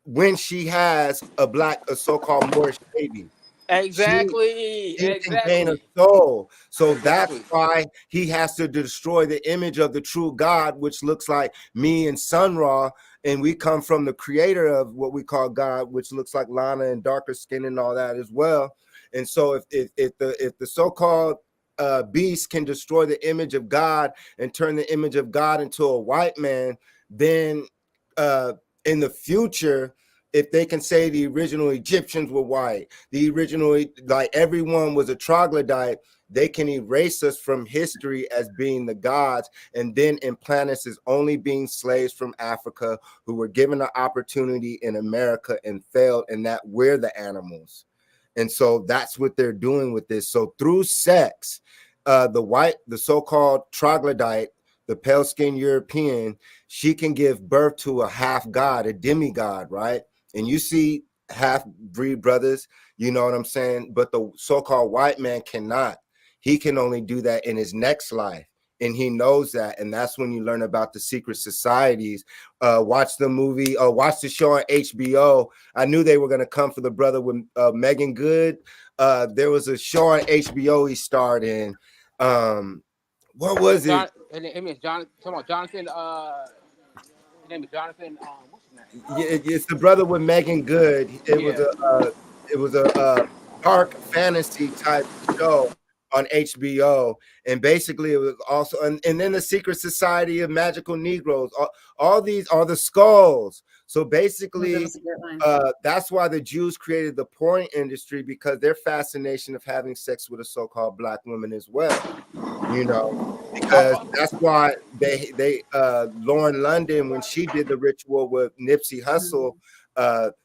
when she has a so-called Moorish baby. Exactly. She can gain a soul. So that's why he has to destroy the image of the true God, which looks like me and Sun Ra. And we come from the creator of what we call God, which looks like Lana and darker skin and all that as well. And so if the so-called beast can destroy the image of God and turn the image of God into a white man, then in the future, if they can say the original Egyptians were white, like everyone was a troglodyte, they can erase us from history as being the gods, and then implant us as only being slaves from Africa who were given an opportunity in America and failed, and that we're the animals. And so that's what they're doing with this. So through sex, the so-called troglodyte, the pale-skinned European, she can give birth to a half god, a demigod, right? And you see half-breed brothers, you know what I'm saying? But the so-called white man cannot. He can only do that in his next life. and he knows that. And that's when you learn about the secret societies. Watch the movie, watch the show on HBO. I knew they were going to come for the brother with Megan Good. There was a show on HBO he starred in. What was it? His name is Jonathan. Come on, Jonathan. His name is Jonathan. What's his name? Yeah, it's the brother with Megan Good. It was a dark fantasy type show on HBO, and basically it was also and then the Secret Society of Magical Negroes. All these are the skulls. So basically, that's why the Jews created the porn industry, because their fascination of having sex with a so-called black woman as well. You know, because that's why they Lauren London, when she did the ritual with Nipsey Hussle,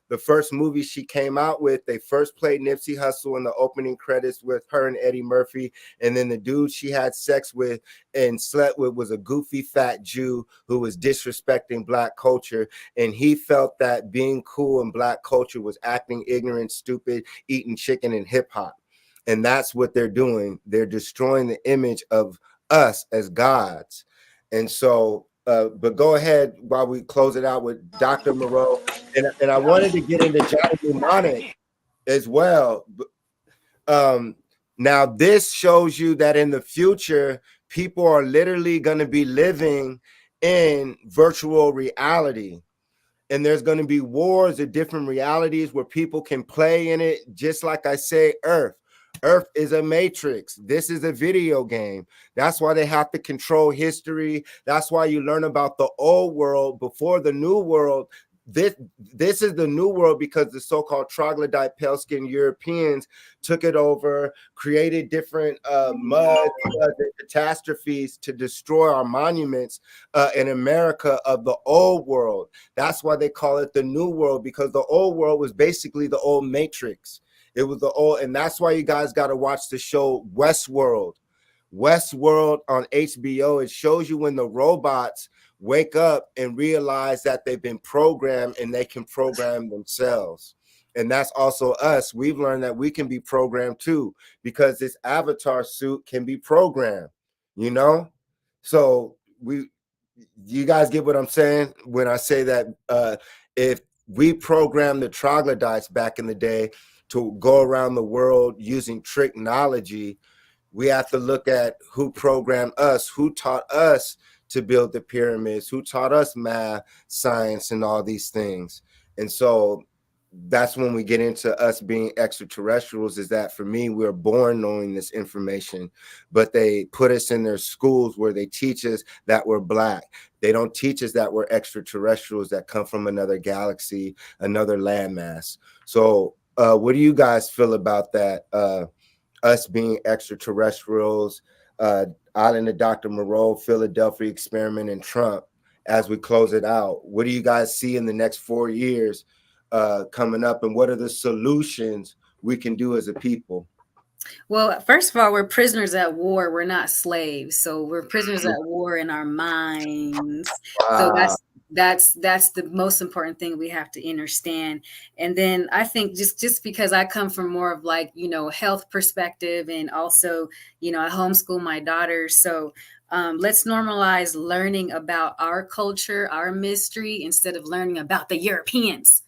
the first movie she came out with, they first played Nipsey Hussle in the opening credits with her and Eddie Murphy, and then the dude she had sex with and slept with was a goofy fat Jew who was disrespecting black culture, and he felt that being cool in black culture was acting ignorant, stupid, eating chicken, and hip hop. And that's what they're doing. They're destroying the image of us as gods. And so, but go ahead while we close it out with Dr. Moreau. And I wanted to get into Johnny Mnemonic as well. Now, this shows you that in the future, people are literally going to be living in virtual reality. And there's going to be wars of different realities where people can play in it. Just like I say, Earth is a matrix. This is a video game. That's why they have to control history. That's why you learn about the old world before the new world. This is the new world because the so-called troglodyte pale-skinned Europeans took it over, created different mud catastrophes to destroy our monuments in America of the old world. That's why they call it the new world, because the old world was basically the old matrix. It was the old, and that's why you guys got to watch the show Westworld. Westworld on HBO. It shows you when the robots wake up and realize that they've been programmed and they can program themselves. And that's also us. We've learned that we can be programmed too, because this avatar suit can be programmed, you know? So you guys get what I'm saying when I say that if we programmed the troglodytes back in the day to go around the world using technology, we have to look at who programmed us, who taught us to build the pyramids, who taught us math, science, and all these things. And so that's when we get into us being extraterrestrials, is that for me, we're born knowing this information, but they put us in their schools where they teach us that we're black. They don't teach us that we're extraterrestrials that come from another galaxy, another landmass. So what do you guys feel about that? Us being extraterrestrials, Island of Dr. Moreau, Philadelphia Experiment, and Trump, as we close it out. What do you guys see in the next 4 years coming up, and what are the solutions we can do as a people? Well, first of all, we're prisoners at war. We're not slaves. So we're prisoners at war in our minds. So that's the most important thing we have to understand. And then I think just because I come from more of like, health perspective, and also, I homeschool my daughters. So let's normalize learning about our culture, our mystery, instead of learning about the Europeans.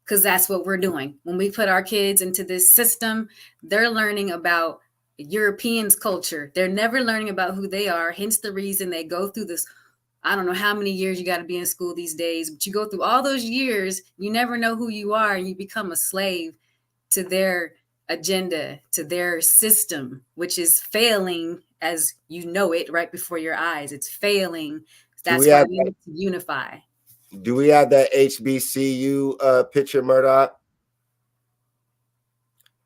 Because that's what we're doing. When we put our kids into this system, they're learning about Europeans' culture. They're never learning about who they are. Hence the reason they go through this. I don't know how many years you got to be in school these days, but you go through all those years, you never know who you are, and you become a slave to their agenda, to their system, which is failing as you know it right before your eyes. It's failing. That's why we need to unify. Do we have that HBCU picture, Murdoch?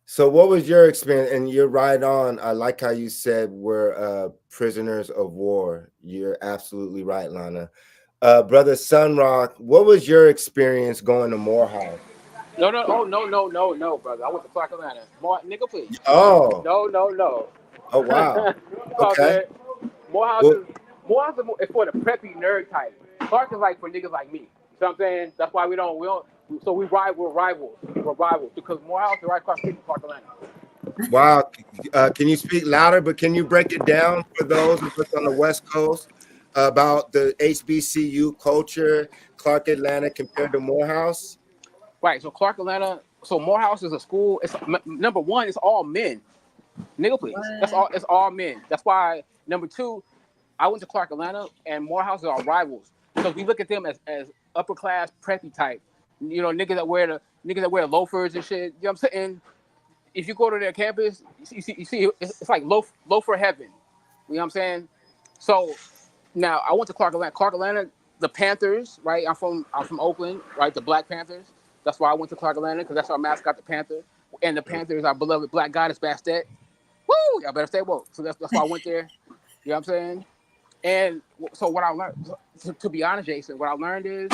So what was your experience? And you're right on. I like how you said we're prisoners of war. You're absolutely right, Lana. Brother Sunrock, what was your experience going to Morehouse? No, brother. I went to Clark, Atlanta. Nigga, please. Oh. No. Oh, wow. Okay. Morehouse is for the preppy nerd type. Clark is like for niggas like me. You know what I'm saying? That's why we're rivals. We're rivals because Morehouse is right across the street from Clark, Atlanta. Wow. Can you speak louder? But can you break it down for those of us on the West Coast about the HBCU culture, Clark Atlanta compared to Morehouse? Right. So Clark Atlanta. So Morehouse is a school. It's number one. It's all men. Nigga, please. That's all. It's all men. That's why number two. I went to Clark Atlanta, and Morehouse is our rivals because we look at them as upper class preppy type. You know, niggas that wear loafers and shit. You know what I'm saying? If you go to their campus, you see it's like loafer heaven. You know what I'm saying? So now I went to Clark Atlanta. Clark Atlanta, the Panthers, right? I'm from Oakland, right? The Black Panthers. That's why I went to Clark Atlanta because that's our mascot, the Panther. And the Panthers, our beloved Black goddess Bastet. Woo! Y'all better stay woke. So that's why I went there. You know what I'm saying? And so what I learned, to be honest, Jason, what I learned is,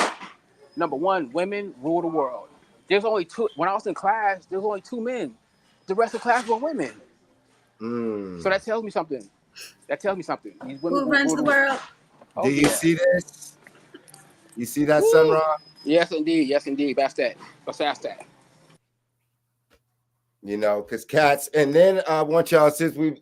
number one, women rule the world. There's only two. When I was in class, there's only two men. The rest of the class were women. So that tells me something. These women Who runs the world? Oh, Do you see this? You see that, Sun Ra? Yes, indeed. That's that. You know, because cats. And then I want y'all, since we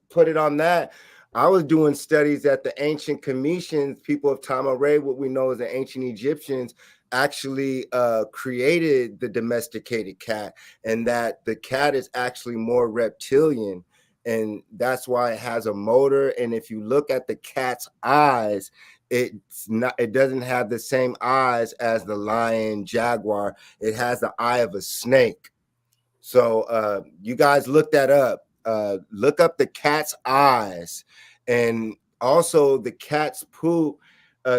put it on that, I was doing studies at the ancient Cometians, people of Moreau, what we know as the ancient Egyptians, actually created the domesticated cat, and that the cat is actually more reptilian, and that's why it has a motor. And if you look at the cat's eyes, it doesn't have the same eyes as the lion, jaguar. It has the eye of a snake. So you guys look that up. Look up the cat's eyes, and also the cat's poop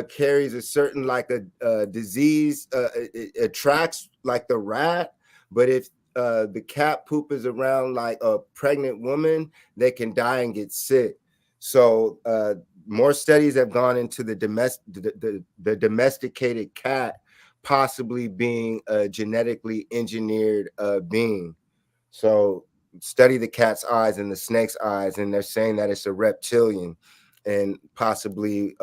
carries a certain like a disease. It attracts like the rat, but if the cat poop is around like a pregnant woman, they can die and get sick. So more studies have gone into the domesticated cat possibly being a genetically engineered being. So study the cat's eyes and the snake's eyes, and they're saying that it's a reptilian, and possibly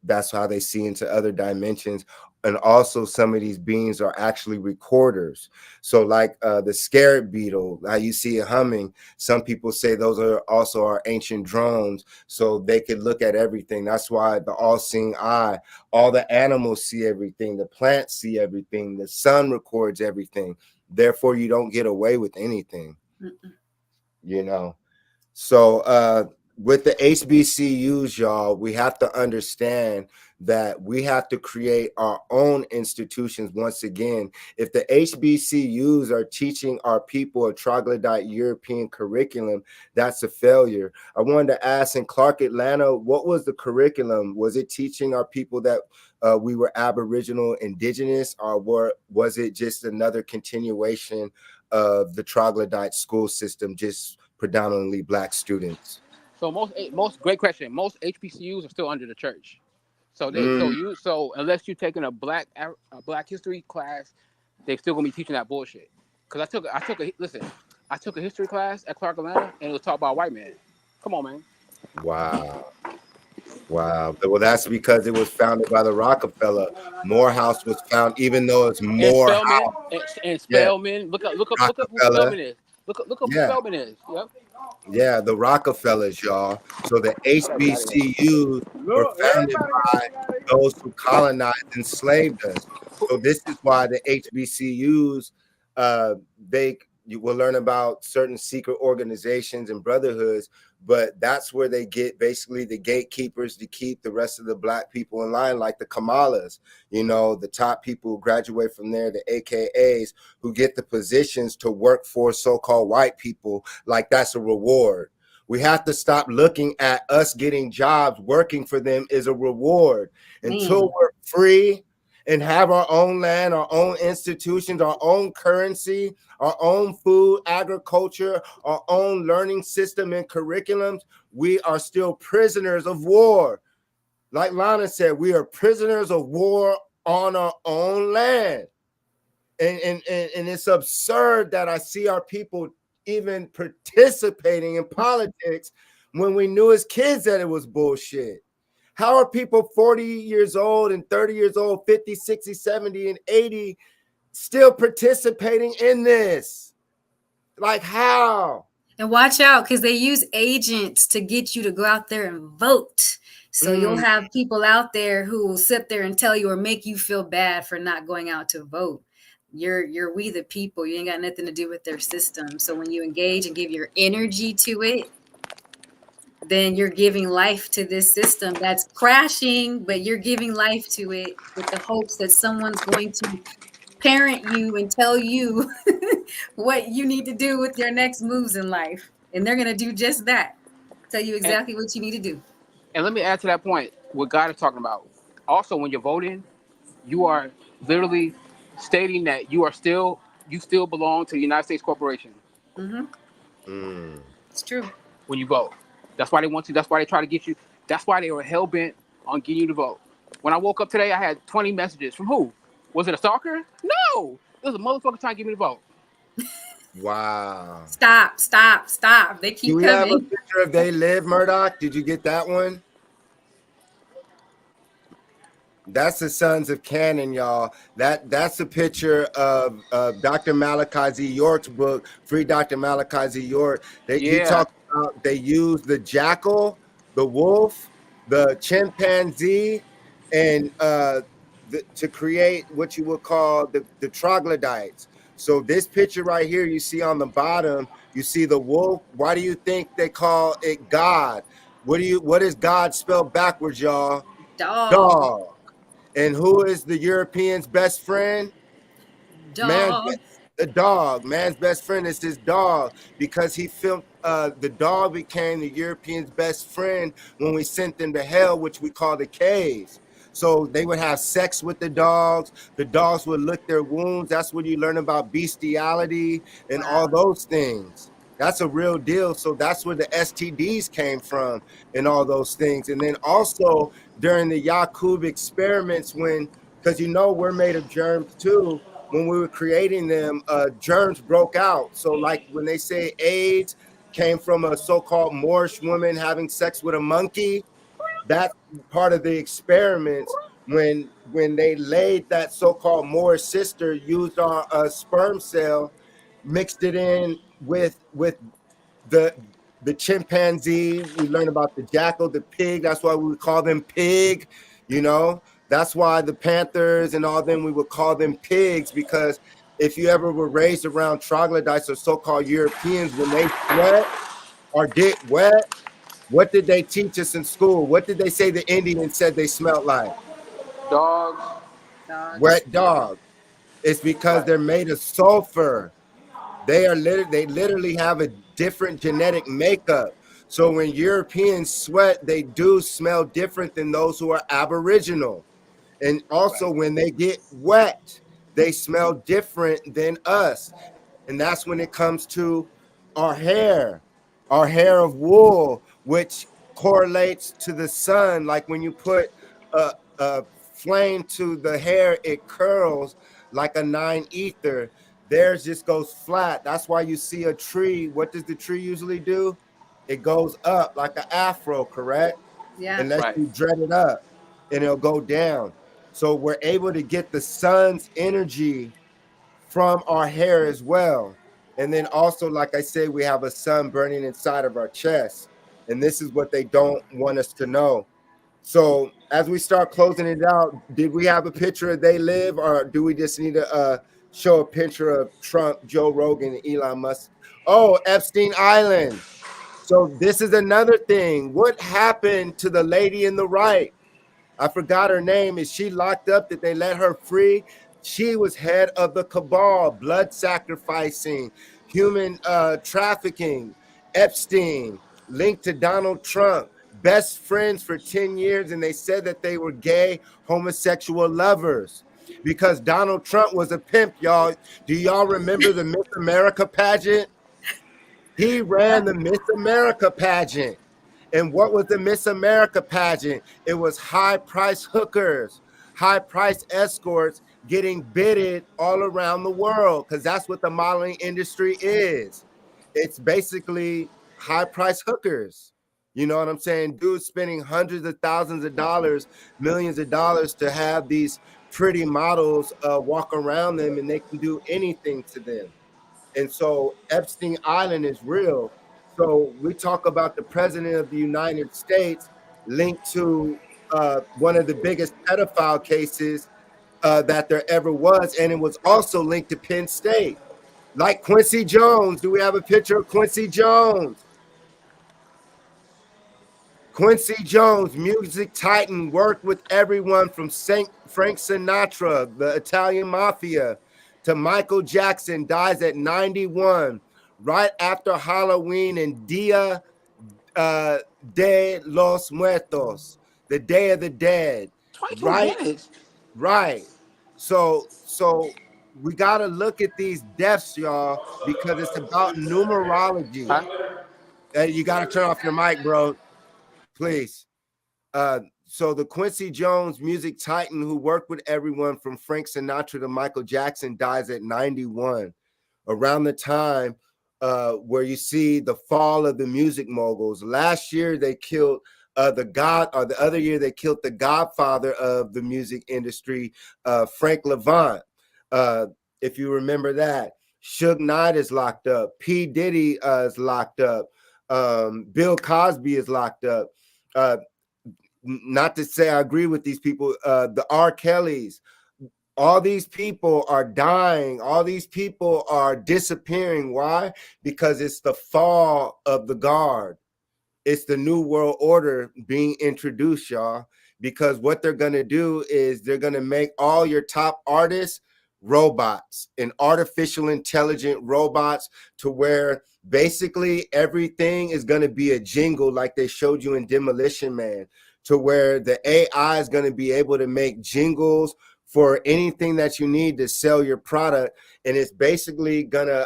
that's how they see into other dimensions. And also some of these beings are actually recorders. So like the scarab beetle, how you see it humming, some people say those are also our ancient drones, so they could look at everything. That's why the all-seeing eye, all the animals see everything, the plants see everything, the sun records everything. Therefore, you don't get away with anything, you know. So with the HBCUs, y'all, we have to understand that we have to create our own institutions once again. If the HBCUs are teaching our people a troglodyte European curriculum, that's a failure. I wanted to ask, in Clark Atlanta, what was the curriculum? Was it teaching our people that we were Aboriginal, indigenous, or was it just another continuation of the troglodyte school system, just predominantly Black students? So most great question. Most HBCUs are still under the church. So so unless you're taking a black history class, they're still gonna be teaching that bullshit. Cause I took a history class at Clark Atlanta, and it was taught by a white man. Come on, man. Wow. Well, that's because it was founded by the Rockefeller. Morehouse was found, even though it's Morehouse. And Spellman. Look up who Spellman is. Look up who Spellman is. Yep. Yeah, the Rockefellers, y'all. So the HBCUs were founded by those who colonized and enslaved us. So this is why the HBCUs, you will learn about certain secret organizations and brotherhoods, but that's where they get basically the gatekeepers to keep the rest of the Black people in line, like the Kamalas, you know, the top people who graduate from there, the AKAs, who get the positions to work for so-called white people, like that's a reward. We have to stop looking at us getting jobs, working for them is a reward. Until we're free and have our own land, our own institutions, our own currency, our own food, agriculture, our own learning system and curriculums, we are still prisoners of war. Like LANA said, we are prisoners of war on our own land. And it's absurd that I see our people even participating in politics when we knew as kids that it was bullshit. How are people 40 years old and 30 years old, 50, 60, 70, and 80 still participating in this? Like how? And watch out, because they use agents to get you to go out there and vote. So you'll have people out there who will sit there and tell you or make you feel bad for not going out to vote. You're we the people. You ain't got nothing to do with their system. So when you engage and give your energy to it, then you're giving life to this system that's crashing, but you're giving life to it with the hopes that someone's going to parent you and tell you what you need to do with your next moves in life. And they're going to do just that. Tell you exactly what you need to do. And let me add to that point what God is talking about. Also, when you're voting, you are literally stating that you still belong to the United States corporation. It's true. When you vote, that's why they want to. That's why they try to get you. That's why they were hell bent on getting you to vote. When I woke up today, I had 20 messages from who? Was it a stalker? No, it was a motherfucker trying to get me to vote. Wow. Stop. They keep Do we coming. have a picture of They Live, Murdoch? Did you get that one? That's the Sons of Canaan, y'all. That's a picture of Dr. Malachi Z. York's book, Free Dr. Malachi Z. York. He talked about they use the jackal, the wolf, the chimpanzee, and to create what you would call the troglodytes. So this picture right here, you see on the bottom, you see the wolf. Why do you think they call it God? What is God spelled backwards, y'all? Dog. And who is the European's best friend? Dog. The dog. Man's best friend is his dog, because he felt the dog became the European's best friend when we sent them to hell, which we call the caves. So they would have sex with the dogs. The dogs would lick their wounds. That's when you learn about bestiality and all those things. That's a real deal. So that's where the STDs came from and all those things. And then also during the Yakub experiments, because we're made of germs too, when we were creating them, germs broke out. So like when they say AIDS came from a so-called Moorish woman having sex with a monkey, that's part of the experiments when they laid that so-called Moorish sister, used on a sperm cell, mixed it in with the chimpanzee. We learned about the jackal, the pig. That's why we would call them pig. That's why the panthers and all them, we would call them pigs, because if you ever were raised around troglodytes or so-called Europeans, when they sweat or get wet, what did they teach us in school? What did they say the Indians said they smelled like? Dogs. Wet dog. It's because they're made of sulfur. They literally have a different genetic makeup. So when Europeans sweat, they do smell different than those who are Aboriginal. And also when they get wet, they smell different than us. And that's when it comes to our hair of wool, which correlates to the sun. Like when you put a flame to the hair, it curls like a 9 ether. Theirs just goes flat. That's why you see a tree. What does the tree usually do? It goes up like an afro, correct? Yeah. Unless you dread it up, and it'll go down. So we're able to get the sun's energy from our hair as well. And then also, like I said, we have a sun burning inside of our chest. And this is what they don't want us to know. So as we start closing it out, did we have a picture of They Live, or do we just need to show a picture of Trump, Joe Rogan, and Elon Musk? Oh, Epstein Island. So this is another thing. What happened to the lady in the right? I forgot her name. Is she locked up? Did they let her free? She was head of the cabal, blood sacrificing, human trafficking, Epstein, linked to Donald Trump, best friends for 10 years. And they said that they were gay, homosexual lovers because Donald Trump was a pimp, y'all. Do y'all remember the Miss America pageant? He ran the Miss America pageant. And what was the Miss America pageant? It was high-priced hookers, high-priced escorts getting bidded all around the world, because that's what the modeling industry is. It's basically high-priced hookers. You know what I'm saying? Dudes spending hundreds of thousands of dollars, millions of dollars to have these pretty models walk around them, and they can do anything to them. And so Epstein Island is real. So we talk about the president of the United States linked to one of the biggest pedophile cases that there ever was, and it was also linked to Penn State. Like Quincy Jones. Do we have a picture of Quincy Jones? Quincy Jones, music titan, worked with everyone from Frank Sinatra, the Italian Mafia, to Michael Jackson, dies at 91, right after Halloween and Dia de los Muertos, the Day of the Dead. 22 Right? minutes. Right. So we got to look at these deaths, y'all, because it's about numerology. Huh? You got to turn off your mic, bro. Please. So the Quincy Jones, music titan who worked with everyone from Frank Sinatra to Michael Jackson, dies at 91, around the time where you see the fall of the music moguls. Last year they killed the other year they killed the godfather of the music industry, Frank Levant. If you remember that. Suge Knight is locked up. P. Diddy is locked up. Bill Cosby is locked up. Not to say I agree with these people, the R. Kellys, all these people are dying. All these people are disappearing. Why? Because it's the fall of the guard. It's the new world order being introduced, y'all. Because what they're going to do is they're going to make all your top artists robots and artificial intelligent robots, to where basically everything is going to be a jingle like they showed you in Demolition Man, to where the AI is going to be able to make jingles for anything that you need to sell your product. And it's basically gonna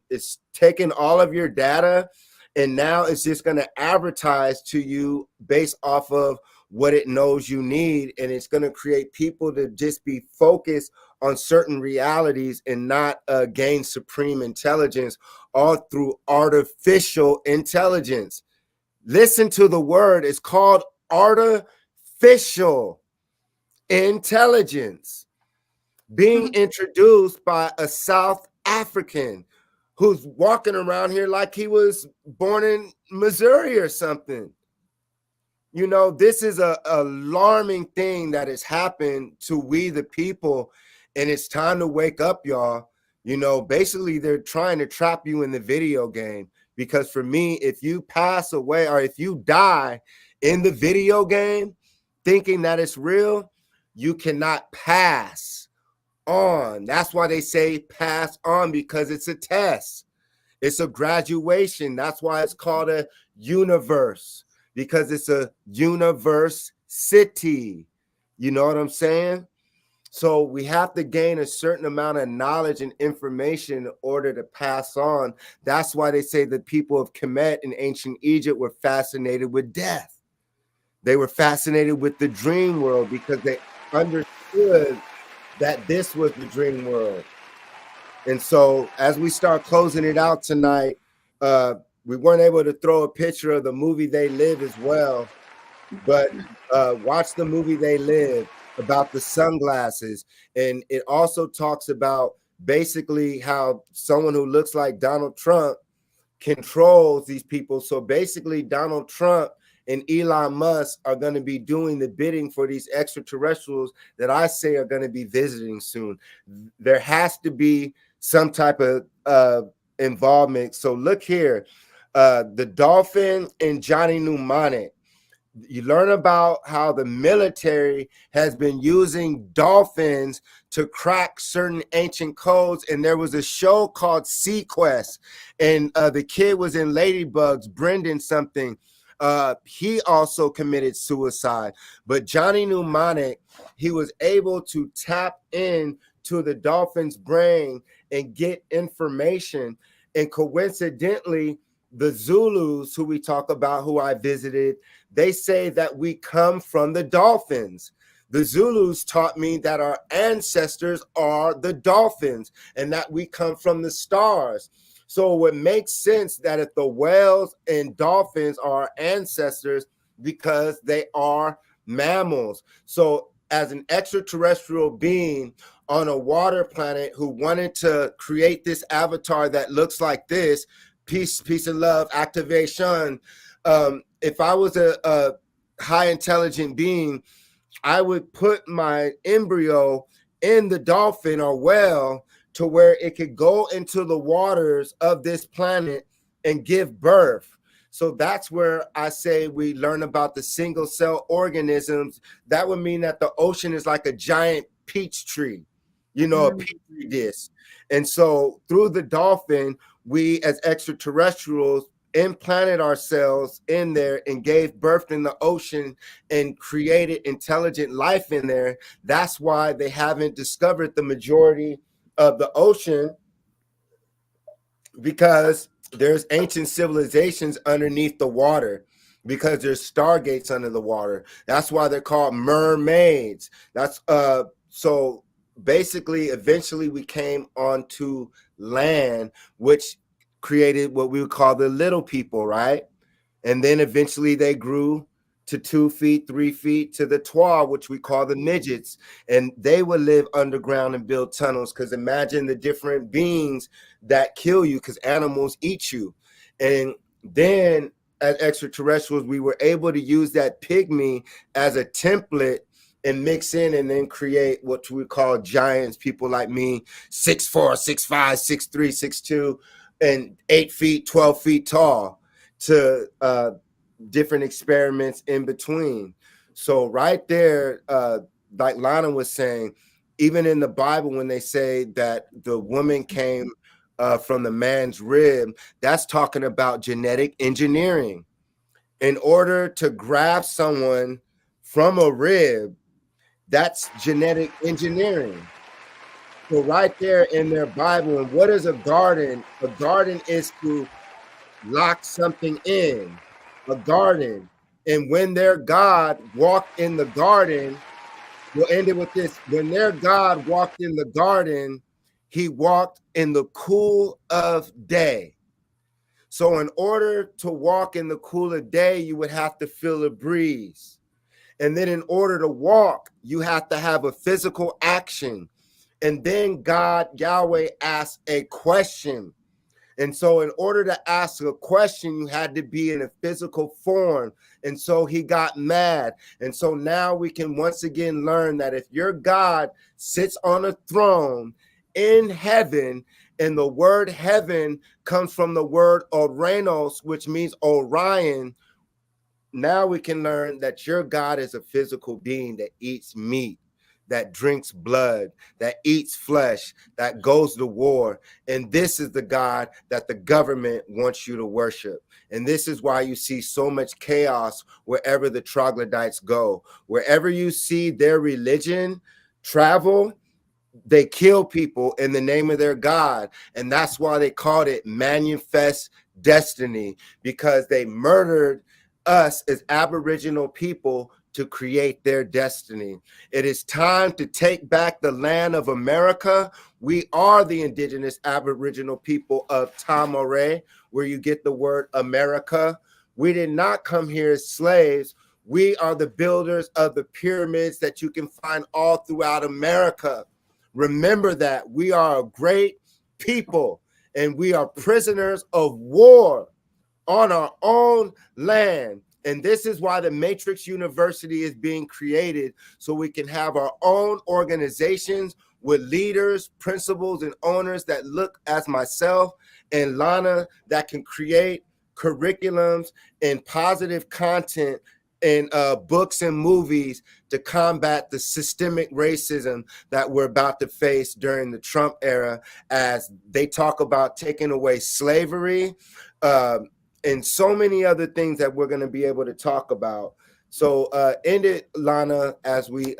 it's taking all of your data, and now it's just going to advertise to you based off of what it knows you need. And it's going to create people to just be focused on certain realities and not gain supreme intelligence, all through artificial intelligence. Listen to the word. It's called artificial intelligence, being introduced by a South African who's walking around here like he was born in Missouri or something. You know, this is a alarming thing that has happened to we the people, and it's time to wake up, y'all. You know, basically they're trying to trap you in the video game, because for me, if you pass away or if you die in the video game thinking that it's real, you cannot pass on. That's why they say pass on, because it's a test. It's a graduation. That's why it's called a universe, because it's a university. You know what I'm saying? So we have to gain a certain amount of knowledge and information in order to pass on. That's why they say the people of Kemet in ancient Egypt were fascinated with death. They were fascinated with the dream world because they understood that this was the dream world. And so as we start closing it out tonight, we weren't able to throw a picture of the movie They Live as well, but watch the movie They Live about the sunglasses. And it also talks about basically how someone who looks like Donald Trump controls these people. So basically Donald Trump and Elon Musk are going to be doing the bidding for these extraterrestrials that I say are going to be visiting soon. There has to be some type of involvement. So look here, the dolphin and Johnny Mnemonic. You learn about how the military has been using dolphins to crack certain ancient codes. And there was a show called Sequest, and the kid was in Ladybugs, Brendan something. He also committed suicide. But Johnny Mnemonic, he was able to tap in to the dolphin's brain and get information. And coincidentally, the Zulus who we talk about, who I visited, they say that we come from the dolphins. The Zulus taught me that our ancestors are the dolphins and that we come from the stars. So it makes sense that if the whales and dolphins are our ancestors, because they are mammals. So as an extraterrestrial being on a water planet who wanted to create this avatar that looks like this, peace and love activation. If I was a high intelligent being, I would put my embryo in the dolphin or whale to where it could go into the waters of this planet and give birth. So that's where I say we learn about the single cell organisms. That would mean that the ocean is like a giant peach tree, you know, a petri dish. And so through the dolphin, we as extraterrestrials implanted ourselves in there and gave birth in the ocean and created intelligent life in there. That's why they haven't discovered the majority of the ocean, because there's ancient civilizations underneath the water, because there's stargates under the water. That's why they're called mermaids. That's so basically eventually we came onto land, which created what we would call the little people, right? And then eventually they grew to 2 feet, 3 feet, to the twa, which we call the midgets. And they would live underground and build tunnels, because imagine the different beings that kill you, because animals eat you. And then as extraterrestrials, we were able to use that pygmy as a template and mix in and then create what we call giants, people like me, 6'4", 6'5", 6'3", 6'2", and 8 feet, 12 feet tall, to different experiments in between. So right there, like Lana was saying, even in the Bible, when they say that the woman came from the man's rib, that's talking about genetic engineering. In order to grab someone from a rib, that's genetic engineering. So right there in their Bible, and what is a garden? A garden is to lock something in, a garden. And when their God walked in the garden, we'll end it with this. When their God walked in the garden, he walked in the cool of day. So in order to walk in the cool of day, you would have to feel a breeze. And then in order to walk, you have to have a physical action. And then God, Yahweh, asked a question. And so in order to ask a question, you had to be in a physical form. And so he got mad. And so now we can once again learn that if your God sits on a throne in heaven, and the word heaven comes from the word Oranos, which means Orion, now we can learn that your God is a physical being that eats meat, that drinks blood, that eats flesh, that goes to war. And this is the God that the government wants you to worship. And this is why you see so much chaos wherever the troglodytes go. Wherever you see their religion travel, they kill people in the name of their God. And that's why they called it Manifest Destiny, because they murdered us as Aboriginal people to create their destiny. It is time to take back the land of America. We are the indigenous Aboriginal people of Moreau, where you get the word America. We did not come here as slaves. We are the builders of the pyramids that you can find all throughout America. Remember that we are a great people, and we are prisoners of war on our own land. And this is why the Matrix University is being created, so we can have our own organizations with leaders, principals, and owners that look as myself and Lana, that can create curriculums and positive content in books and movies to combat the systemic racism that we're about to face during the Trump era, as they talk about taking away slavery, and so many other things that we're going to be able to talk about. So end it, Lana, as we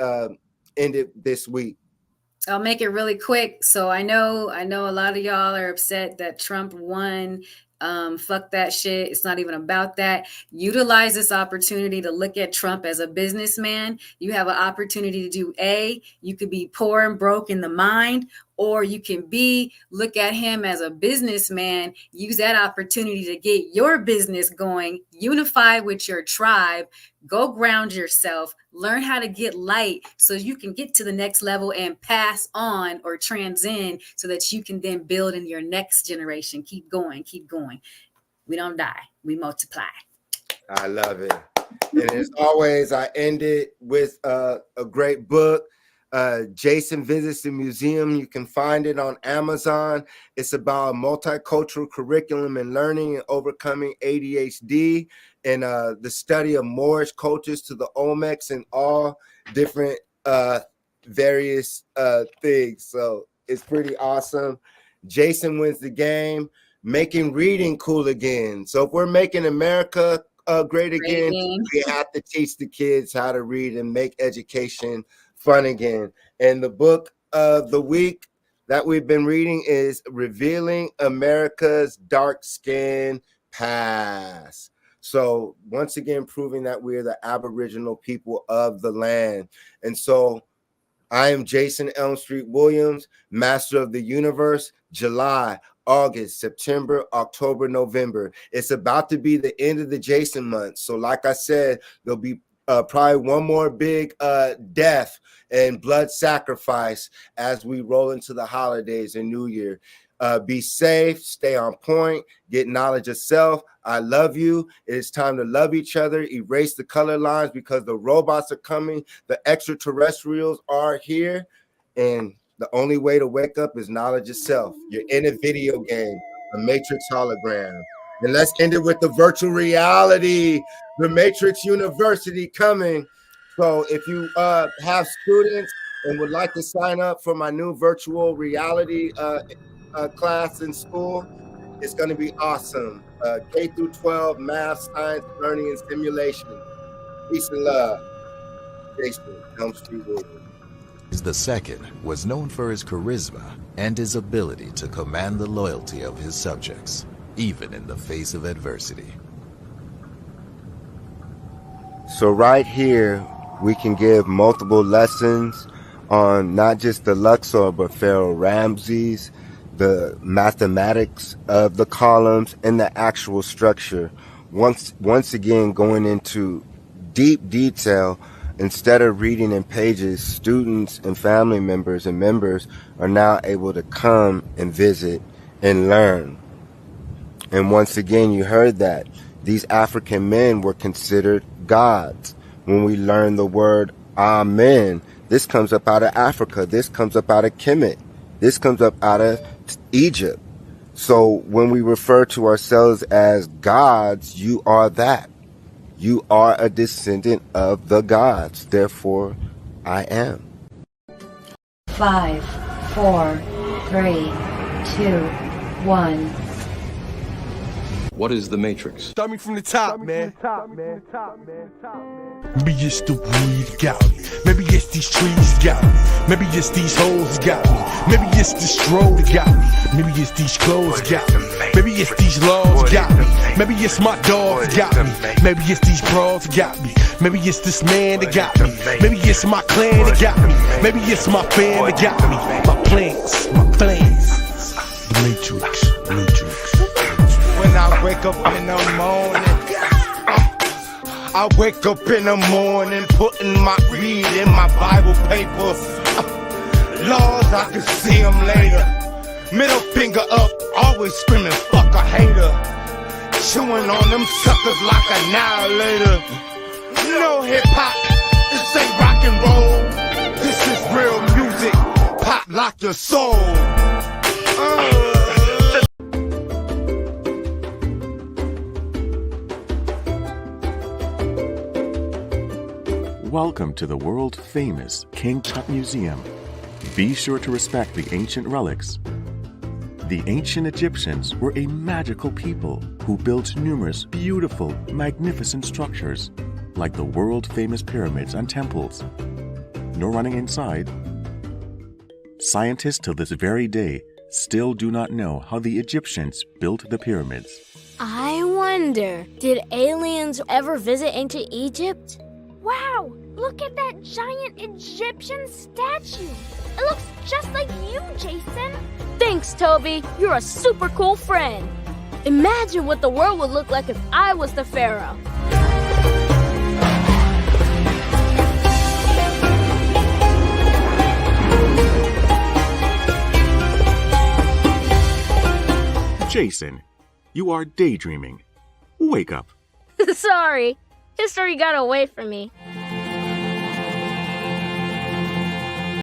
end it this week. I'll make it really quick. So I know a lot of y'all are upset that Trump won. Fuck that shit. It's not even about that. Utilize this opportunity to look at Trump as a businessman. You have an opportunity to do you could be poor and broke in the mind, or you can look at him as a businessman, use that opportunity to get your business going, unify with your tribe, go ground yourself, learn how to get light so you can get to the next level and pass on or transcend, so that you can then build in your next generation. Keep going, keep going. going. We don't die. We multiply. I love it. And as always, I end it with a great book. Jason Visits the Museum. You can find it on Amazon. It's about multicultural curriculum and learning and overcoming ADHD and the study of Moorish cultures to the Olmecs and all different various things. So it's pretty awesome. Jason wins the game, making reading cool again. So if we're making America great again, we have to teach the kids how to read and make education fun again. And the book of the week that we've been reading is Revealing America's Dark Skin Past. So once again, proving that we're the Aboriginal people of the land. And so I am Jason Elm Street Williams, Master of the Universe. July, August, September, October, November. It's about to be the end of the Jason month. So like I said, there'll be probably one more big death and blood sacrifice as we roll into the holidays and New Year. Be safe, stay on point, get knowledge of self. I love you. It's time to love each other, erase the color lines because the robots are coming. The extraterrestrials are here. And the only way to wake up is knowledge of self. You're in a video game, a Matrix hologram. And let's end it with the virtual reality, the Matrix University coming. So if you have students and would like to sign up for my new virtual reality class in school, it's going to be awesome. K through 12, math, science, learning, and simulation. Peace and love. Jason, Elm Street Williams. The second was known for his charisma and his ability to command the loyalty of his subjects, even in the face of adversity. So right here, we can give multiple lessons on not just the Luxor, but Pharaoh Ramses, the mathematics of the columns, and the actual structure. Once again, going into deep detail. Instead of reading in pages, students and family members and members are now able to come and visit and learn. And once again, you heard that these African men were considered gods. When we learn the word Amen, this comes up out of Africa. This comes up out of Kemet. This comes up out of Egypt. So when we refer to ourselves as gods, you are that. You are a descendant of the gods. Therefore, I am. 5, 4, 3, 2, 1. What is the Matrix? Start me from the top, man. Maybe it's the weed got me. Maybe it's these trees got me. Maybe it's these hoes got me. Maybe it's the stroll that got me. Maybe it's these clothes got me. Maybe it's these laws got me. Maybe it's my dogs got me. Maybe it's these bras got me. Maybe it's this man that got me. Maybe it's my clan that got me. Maybe it's my fan that got me. My plans, my plans. The Matrix. When I wake up in the morning, I wake up in the morning, putting my read in my Bible papers. Lord, I can see them later. Middle finger up, always screaming, fuck a hater. Chewing on them suckers like annihilator. No hip hop, this ain't rock and roll. This is real music, pop lock your soul. Welcome to the world-famous King Tut Museum. Be sure to respect the ancient relics. The ancient Egyptians were a magical people who built numerous beautiful, magnificent structures, like the world-famous pyramids and temples. No running inside. Scientists till this very day still do not know how the Egyptians built the pyramids. I wonder, did aliens ever visit ancient Egypt? Wow! Look at that giant Egyptian statue! It looks just like you, Jason! Thanks, Toby! You're a super cool friend! Imagine what the world would look like if I was the pharaoh! Jason, You are daydreaming. Wake up. Sorry. History got away from me.